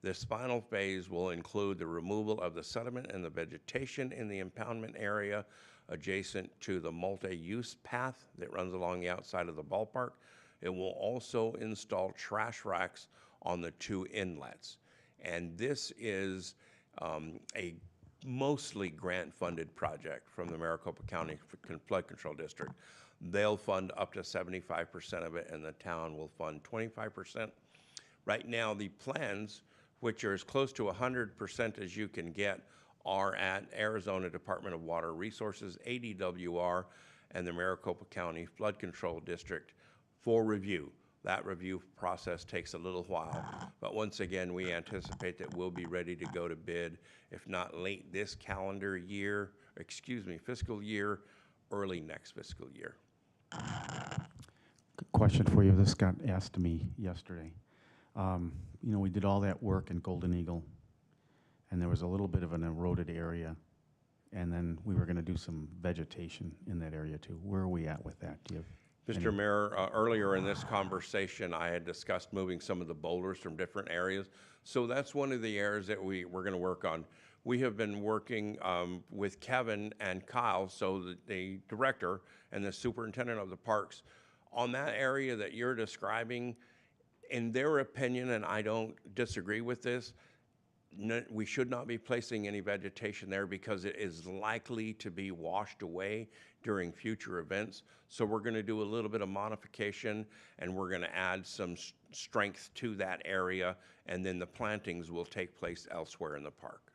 This final phase will include the removal of the sediment and the vegetation in the impoundment area adjacent to the multi-use path that runs along the outside of the ballpark. It will also install trash racks on the 2 inlets. And this is a mostly grant-funded project from the Maricopa County Flood Control District. They'll fund up to 75% of it, and the town will fund 25%. Right now, the plans, which are as close to 100% as you can get, are at Arizona Department of Water Resources, ADWR, and the Maricopa County Flood Control District for review. That review process takes a little while, but once again, we anticipate that we'll be ready to go to bid, if not late this fiscal year, early next fiscal year. Good question for you. This got asked to me yesterday. We did all that work in Golden Eagle, and there was a little bit of an eroded area, and then we were going to do some vegetation in that area too. Where are we at with that? Do you have Mr. Mayor, earlier in this conversation, I had discussed moving some of the boulders from different areas. So that's one of the areas that we're going to work on. We have been working with Kevin and Kyle, so the director and the superintendent of the parks, on that area that you're describing. In their opinion, and I don't disagree with this, we should not be placing any vegetation there because it is likely to be washed away during future events. So we're going to do a little bit of modification, and we're going to add some strength to that area, and then the plantings will take place elsewhere in the park.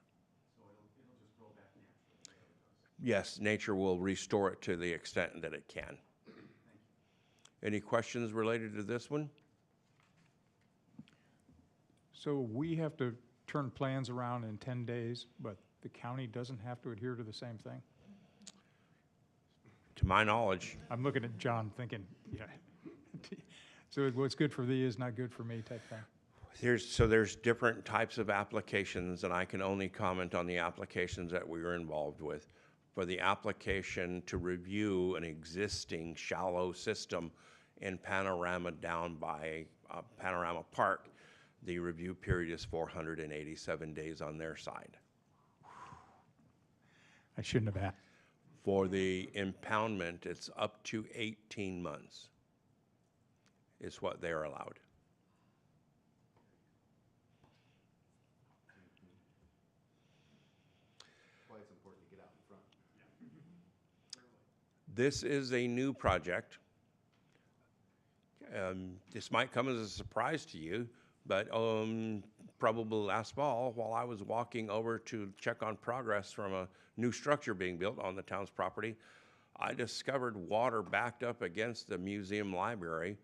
So it'll just grow back naturally. Yes, nature will restore it to the extent that it can. Any questions related to this one? So we have to turn plans around in 10 days, but the county doesn't have to adhere to the same thing? To my knowledge. I'm looking at John thinking, yeah. So what's good for thee is not good for me type thing. There's different types of applications, and I can only comment on the applications that we were involved with. For the application to review an existing shallow system in Panorama down by Panorama Park, the review period is 487 days on their side. I shouldn't have asked. For the impoundment, it's up to 18 months is what they're allowed. That's why it's important to get out in front. This is a new project. This might come as a surprise to you, But probably last fall, while I was walking over to check on progress from a new structure being built on the town's property, I discovered water backed up against the museum library.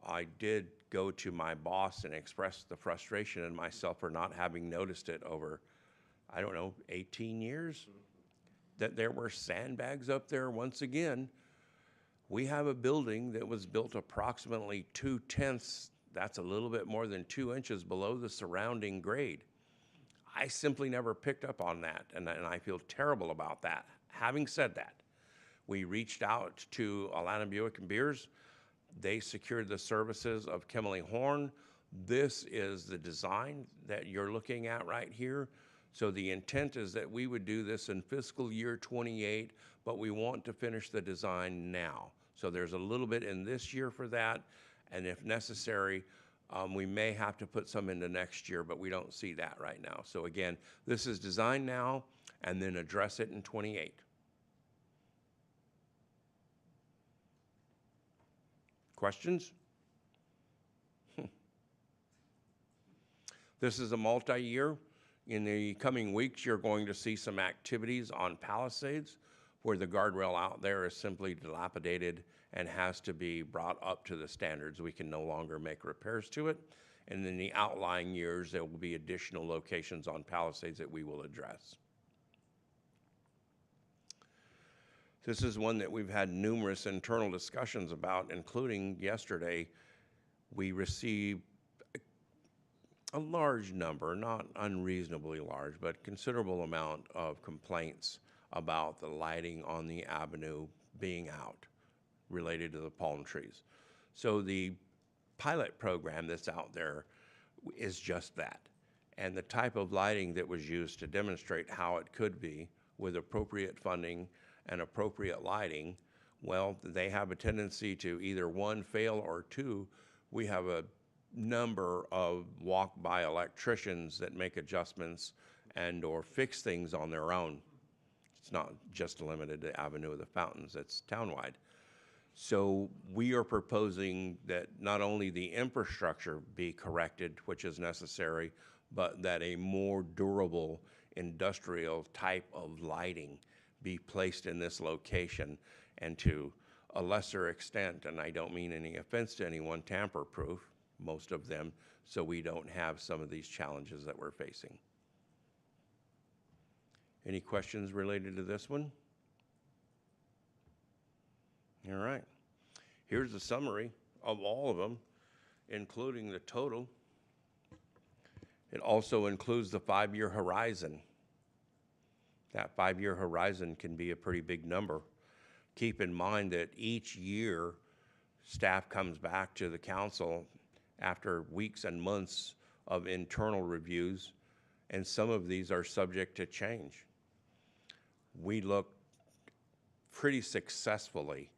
I did go to my boss and express the frustration in myself for not having noticed it over, I don't know, 18 years, that there were sandbags up there once again. We have a building that was built approximately 2/10, that's a little bit more than 2 inches below the surrounding grade. I simply never picked up on that, and I feel terrible about that. Having said that, we reached out to Alana Buick and Beers. They secured the services of Kimberly Horn. This is the design that you're looking at right here. So the intent is that we would do this in fiscal year 28, but we want to finish the design now. So there's a little bit in this year for that, and if necessary, we may have to put some into next year, but we don't see that right now. So again, this is design now, and then address it in 28. Questions? This is a multi-year. In the coming weeks, you're going to see some activities on Palisades where the guardrail out there is simply dilapidated and has to be brought up to the standards. We can no longer make repairs to it. And in the outlying years, there will be additional locations on Palisades that we will address. This is one that we've had numerous internal discussions about, including yesterday. We received a large number, not unreasonably large, but considerable amount of complaints about the lighting on the avenue being out related to the palm trees. So the pilot program that's out there is just that. And the type of lighting that was used to demonstrate how it could be with appropriate funding and appropriate lighting, well, they have a tendency to either one, fail, or two, we have a number of walk-by electricians that make adjustments and or fix things on their own. It's not just limited to Avenue of the Fountains, it's townwide. So we are proposing that not only the infrastructure be corrected, which is necessary, but that a more durable industrial type of lighting be placed in this location, and to a lesser extent, and I don't mean any offense to anyone, tamper-proof, most of them, so we don't have some of these challenges that we're facing. Any questions related to this one? All right. Here's the summary of all of them, including the total. It also includes the 5-year horizon. That 5-year horizon can be a pretty big number. Keep in mind that each year, staff comes back to the council after weeks and months of internal reviews, and some of these are subject to change. We look pretty successfully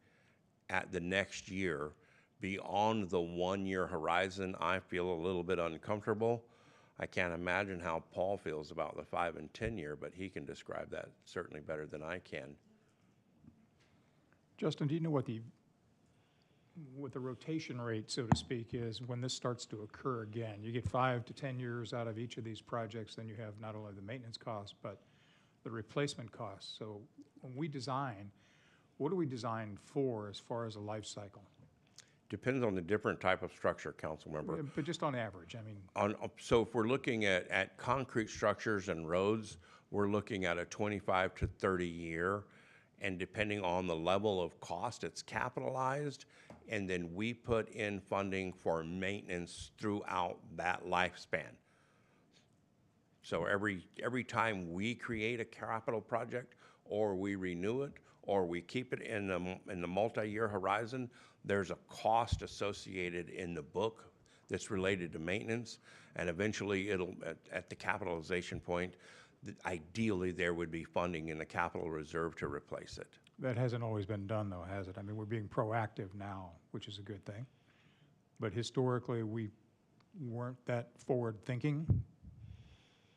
at the next year. Beyond the 1-year horizon, I feel a little bit uncomfortable. I can't imagine how Paul feels about the 5 and 10 year, but he can describe that certainly better than I can. Justin, do you know what the rotation rate, so to speak, is when this starts to occur again? You get 5 to 10 years out of each of these projects, then you have not only the maintenance costs, but the replacement costs. So when we design, what do we design for as far as a life cycle? Depends on the different type of structure, council member. But just on average, I mean. So if we're looking at concrete structures and roads, we're looking at a 25 to 30 year, and depending on the level of cost, it's capitalized, and then we put in funding for maintenance throughout that lifespan. So every time we create a capital project, or we renew it, or we keep it in the multi-year horizon, there's a cost associated in the book that's related to maintenance, and eventually it'll, at the capitalization point, ideally there would be funding in the capital reserve to replace it. That hasn't always been done, though, has it? I mean, we're being proactive now, which is a good thing. But historically, we weren't that forward-thinking,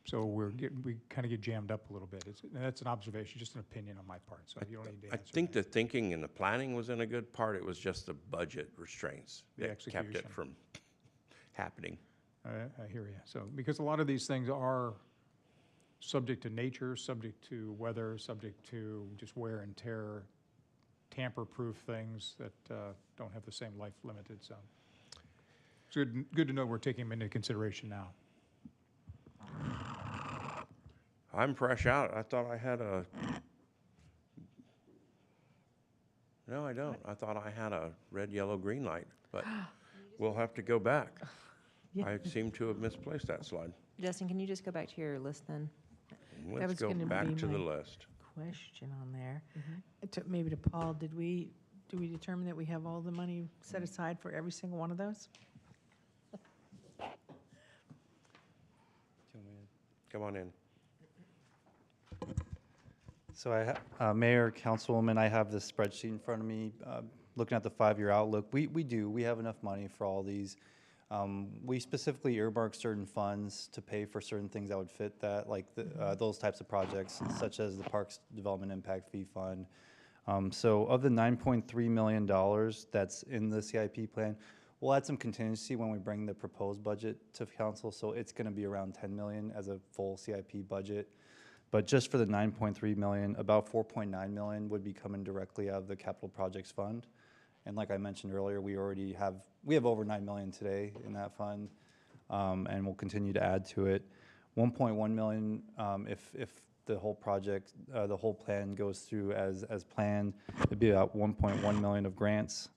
so we kind of get jammed up a little bit. That's an observation, just an opinion on my part, so you don't need to answer. I think the thinking and the planning was in a good part. It was just the budget restraints The that kept it execution. from happening. I hear you. So, because a lot of these things are subject to nature, subject to weather, subject to just wear and tear, tamper-proof things that don't have the same life limited, so. It's good to know we're taking them into consideration now. I'm fresh out. I thought I had a, no, I don't. I thought I had a red, yellow, green light, but we'll have to go back. Yeah. I seem to have misplaced that slide. Justin, can you just go back to your list then? Let's was go gonna back be to the my- list. Question on there. Maybe to Paul, do we determine that we have all the money set aside for every single one of those? Come on in. So Mayor, Councilwoman, I have this spreadsheet in front of me, looking at the 5-year outlook. We have enough money for all these. We specifically earmark certain funds to pay for certain things that would fit that, like those types of projects, such as the Parks Development Impact Fee Fund. So of the $9.3 million that's in the CIP plan, we'll add some contingency when we bring the proposed budget to council. So it's going to be around $10 million as a full CIP budget. But just for the $9.3 million, about $4.9 million would be coming directly out of the Capital Projects Fund. And like I mentioned earlier, we have over $9 million today in that fund, and we'll continue to add to it. $1.1 million, if the whole project, the whole plan goes through as planned, it'd be about $1.1 million of grants.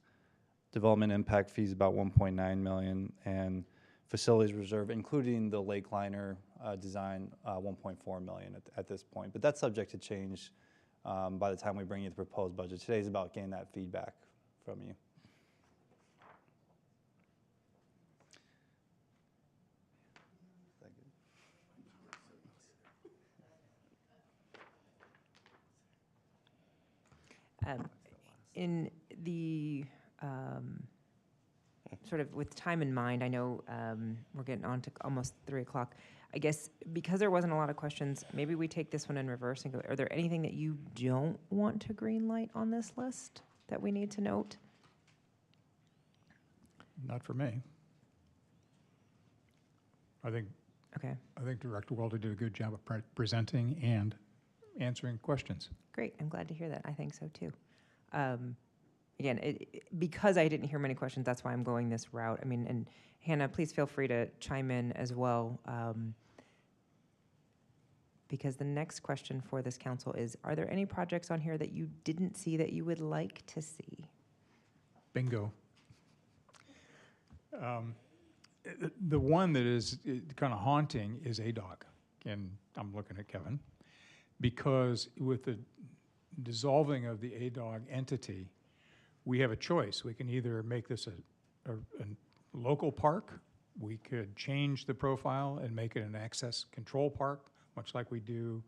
Development impact fees about $1.9 million, and facilities reserve, including the lake liner design, $1.4 million at this point. But that's subject to change by the time we bring you the proposed budget. Today's about getting that feedback from you. In the, sort of with time in mind, I know we're getting on to almost 3 o'clock. I guess because there wasn't a lot of questions, maybe we take this one in reverse and go, are there anything that you don't want to green light on this list that we need to note? Not for me. I think Director Welter did a good job of presenting and answering questions. Great, I'm glad to hear that. I think so too. Again, because I didn't hear many questions, that's why I'm going this route. I mean, and Hannah, please feel free to chime in as well. Because the next question for this council is, are there any projects on here that you didn't see that you would like to see? Bingo. The one that is kind of haunting is ADOG, and I'm looking at Kevin, because with the dissolving of the ADOG entity, we have a choice. We can either make this a local park, we could change the profile and make it an access control park, much like we do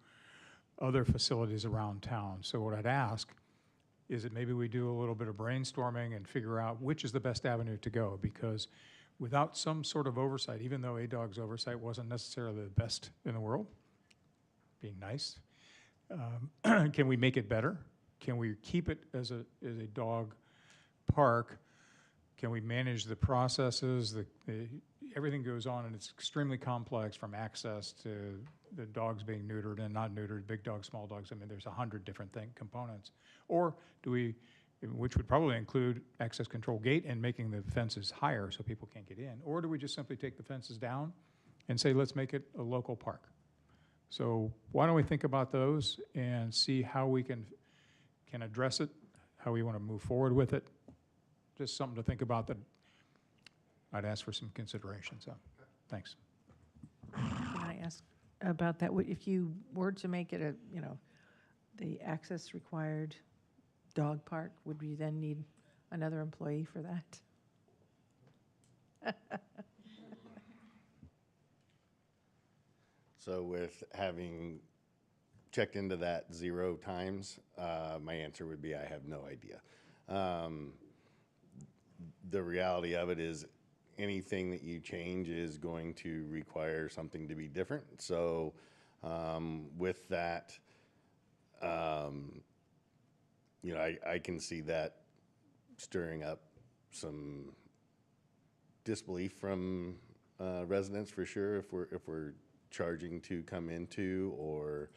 other facilities around town. So what I'd ask is that maybe we do a little bit of brainstorming and figure out which is the best avenue to go, because without some sort of oversight, even though ADOG's oversight wasn't necessarily the best in the world, being nice, can we make it better? Can we keep it as a dog park? Can we manage the processes? Everything goes on, and it's extremely complex, from access to the dogs being neutered and not neutered, big dogs, small dogs. I mean, there's 100 different components. Or do we, which would probably include access control gate and making the fences higher so people can't get in? Or do we just simply take the fences down and say, let's make it a local park? So why don't we think about those and see how we can address it, how we want to move forward with it. Just something to think about that I'd ask for some consideration. So, thanks. Can I ask about that? If you were to make it the access required dog park, would we then need another employee for that? So with having checked into that 0 times, my answer would be I have no idea. The reality of it is anything that you change is going to require something to be different. So with that, I can see that stirring up some disbelief from residents for sure if we're charging to come into, or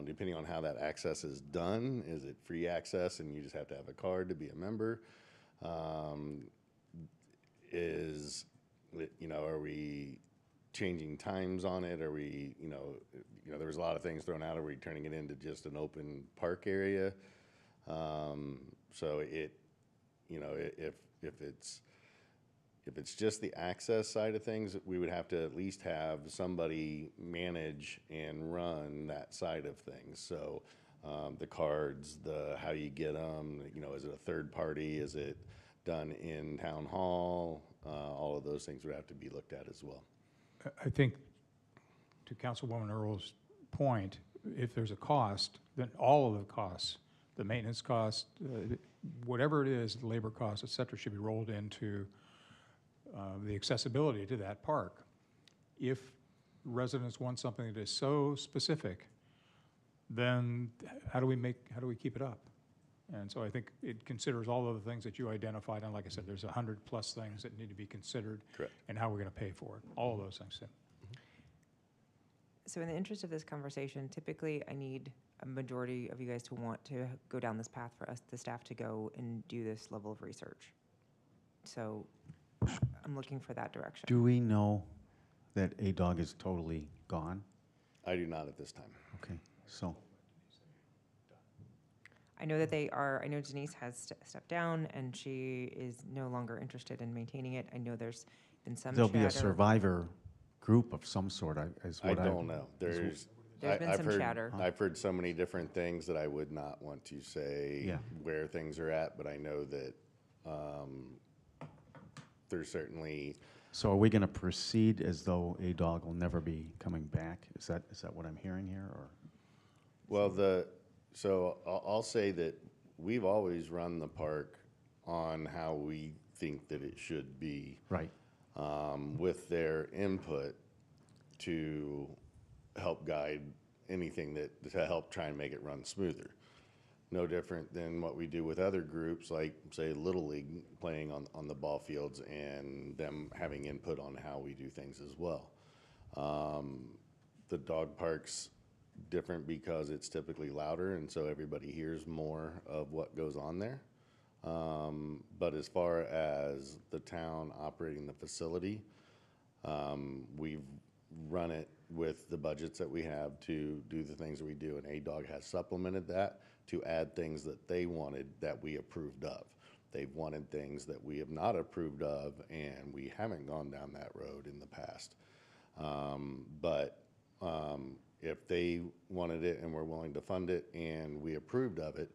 depending on how that access is done. Is it free access and you just have to have a card to be a member? Are we changing times on it? Are we, there was a lot of things thrown out. Are we turning it into just an open park area? So if it's just the access side of things, we would have to at least have somebody manage and run that side of things. So the cards, how you get them, is it a third party? Is it done in town hall? All of those things would have to be looked at as well. I think, to Councilwoman Earl's point, if there's a cost, then all of the costs, the maintenance cost, whatever it is, the labor costs, et cetera, should be rolled into the accessibility to that park. If residents want something that is so specific, then how do we keep it up? And so I think it considers all of the things that you identified, and like I said, there's 100+ things that need to be considered. Correct. And how we're going to pay for it, all of those things. So in the interest of this conversation, typically I need a majority of you guys to want to go down this path for us, the staff, to go and do this level of research. So I'm looking for that direction. Do we know that A-Dog is totally gone? I do not at this time. Okay, so, I know that I know Denise has stepped down and she is no longer interested in maintaining it. I know there's been some there'll be a chatter. survivor group of some sort, is I what don't know. There's been some chatter. I've heard so many different things that I would not want to say Yeah. where things are at, but I know that there's certainly. So are we going to proceed as though A-Dog will never be coming back? Is that what I'm hearing here, or? Well, so I'll say that we've always run the park on how we think that it should be. Right. With their input to help guide anything to help try and make it run smoother. No different than what we do with other groups, like, say, Little League playing on the ball fields and them having input on how we do things as well. The dog park's different because it's typically louder, and so everybody hears more of what goes on there. But as far as the town operating the facility, we've run it with the budgets that we have to do the things that we do, and A-Dog has supplemented that to add things that they wanted that we approved of. They've wanted things that we have not approved of, and we haven't gone down that road in the past. If they wanted it and were willing to fund it and we approved of it,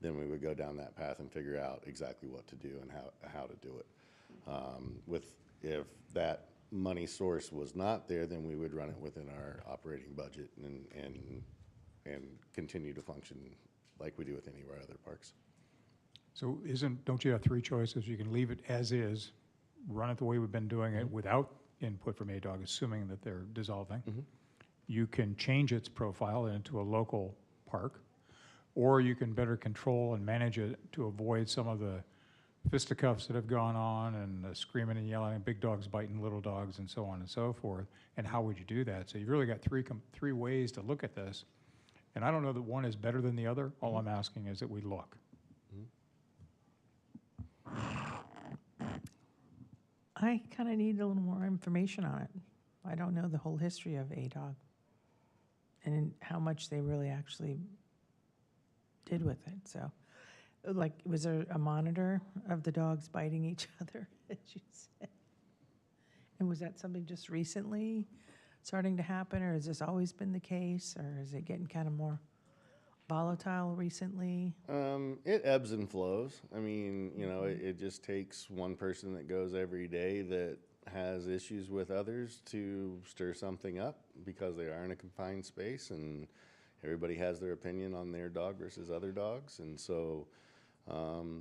then we would go down that path and figure out exactly what to do and how to do it. If that money source was not there, then we would run it within our operating budget and continue to function like we do with any of our other parks. So don't you have three choices? You can leave it as is, run it the way we've been doing it without input from A-Dog, assuming that they're dissolving. Mm-hmm. You can change its profile into a local park, or you can better control and manage it to avoid some of the fisticuffs that have gone on and the screaming and yelling, and big dogs biting little dogs and so on and so forth. And how would you do that? So you've really got three ways to look at this. And I don't know that one is better than the other. All I'm asking is that we look. I kind of need a little more information on it. I don't know the whole history of A-Dog and how much they really actually did with it. So, like, was there a monitor of the dogs biting each other, as you said? And was that something just recently starting to happen, or has this always been the case, or is it getting kind of more volatile recently? It ebbs and flows. I mean, it just takes one person that goes every day that has issues with others to stir something up because they are in a confined space, and everybody has their opinion on their dog versus other dogs. And so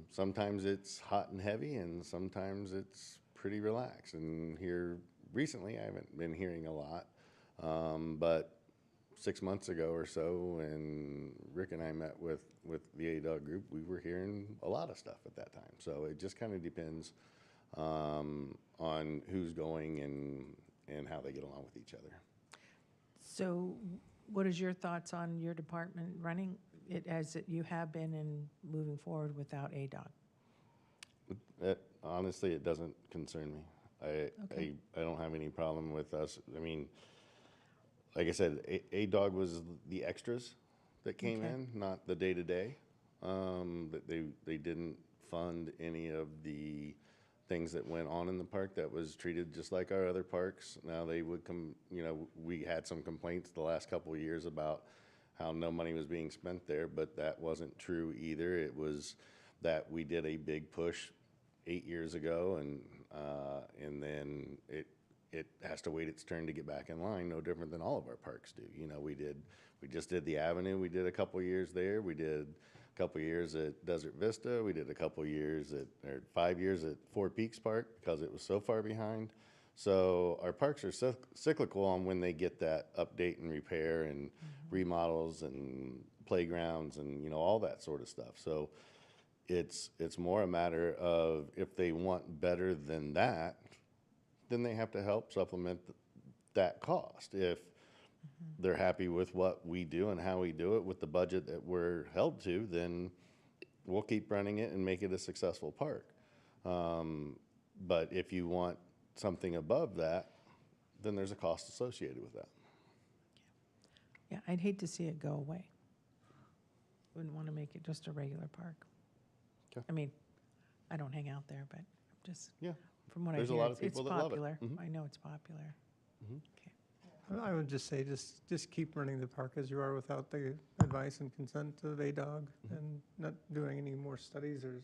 sometimes it's hot and heavy, and sometimes it's pretty relaxed. And here recently, I haven't been hearing a lot, but 6 months ago or so, when Rick and I met with the A-Dog group, we were hearing a lot of stuff at that time. So it just kind of depends on who's going and how they get along with each other. So what is your thoughts on your department running it as you have been and moving forward without ADOG? Honestly, it doesn't concern me. Okay. I don't have any problem with us. I mean, like I said, ADOG was the extras that came Okay. in, not the day-to-day. That they didn't fund any of the things that went on in the park that was treated just like our other parks. Now they would come, you know, we had some complaints the last couple of years about how no money was being spent there, but that wasn't true either. It was that we did a big push 8 years ago, and then it has to wait its turn to get back in line, no different than all of our parks do. You know, we just did the Avenue, we did a couple years there, we did a couple years at Desert Vista, we did a couple years or 5 years at Four Peaks Park because it was so far behind. So our parks are cyclical on when they get that update and repair and remodels and playgrounds and, you know, all that sort of stuff. So it's more a matter of if they want better than that, then they have to help supplement that cost. If they're happy with what we do and how we do it with the budget that we're held to, then we'll keep running it and make it a successful park. But if you want something above that, then there's a cost associated with that. Yeah, I'd hate to see it go away. Wouldn't want to make it just a regular park. Okay. I mean, I don't hang out there, but just Yeah. from what There's a I hear, lot of people it's that love it. popular. Mhm. I know it's popular. Mhm. Okay. I would just say, just keep running the park as you are without the advice and consent of ADOG, and not doing any more studies or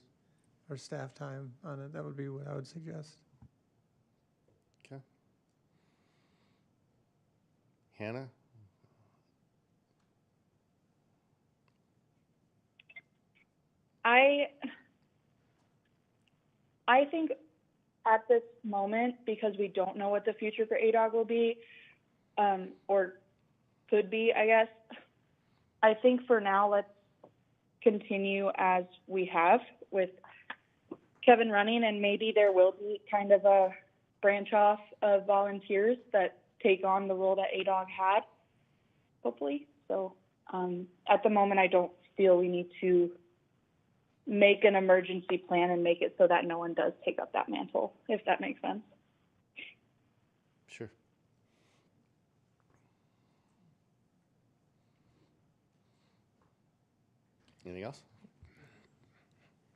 staff time on it. That would be what I would suggest. Okay. Hannah? I think at this moment, because we don't know what the future for ADOG will be, or could be, I guess, I think for now, let's continue as we have with Kevin running, and maybe there will be kind of a branch off of volunteers that take on the role that ADOG had, hopefully. So at the moment, I don't feel we need to make an emergency plan and make it so that no one does take up that mantle, if that makes sense. Sure. Anything else?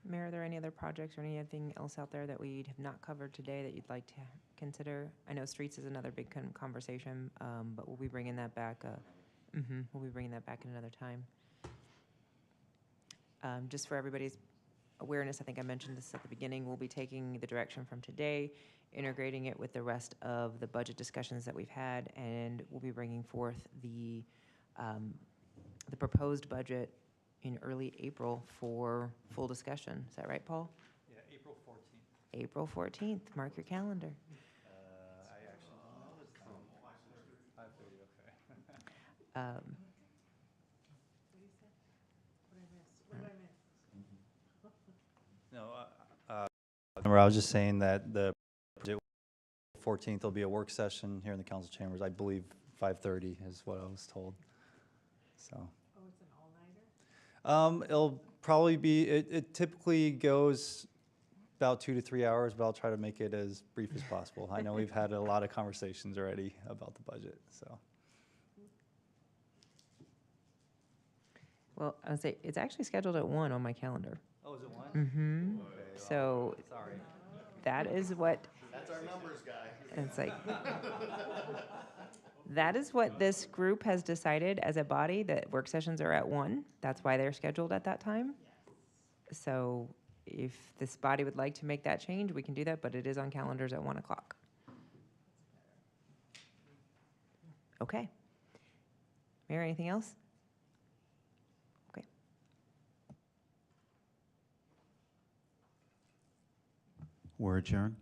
Mayor, are there any other projects or anything else out there that we have not covered today that you'd like to consider? I know streets is another big conversation, but we'll be bringing that back. We'll be bringing that back in another time. Just for everybody's awareness, I think I mentioned this at the beginning, we'll be taking the direction from today, integrating it with the rest of the budget discussions that we've had, and we'll be bringing forth the proposed budget in early April for full discussion. Is that right, Paul? Yeah, April 14th. April 14th. Mark your calendar. I actually don't know this time. 5:30, okay. No, I was just saying that the budget 14th will be a work session here in the council chambers. I believe 5:30 is what I was told. So. Oh, it's an all-nighter? It'll probably be, it typically goes about 2 to 3 hours, but I'll try to make it as brief as possible. I know we've had a lot of conversations already about the budget, so. Well, I would say it's actually scheduled at 1 on my calendar. Oh, is it 1? Mm-hmm. Okay, So sorry. that is what, That's our numbers guy. it's like, that is what this group has decided as a body, that work sessions are at 1. That's why they're scheduled at that time. So if this body would like to make that change, we can do that, but it is on calendars at 1 o'clock. Okay. Mayor, anything else? Okay. We're adjourned.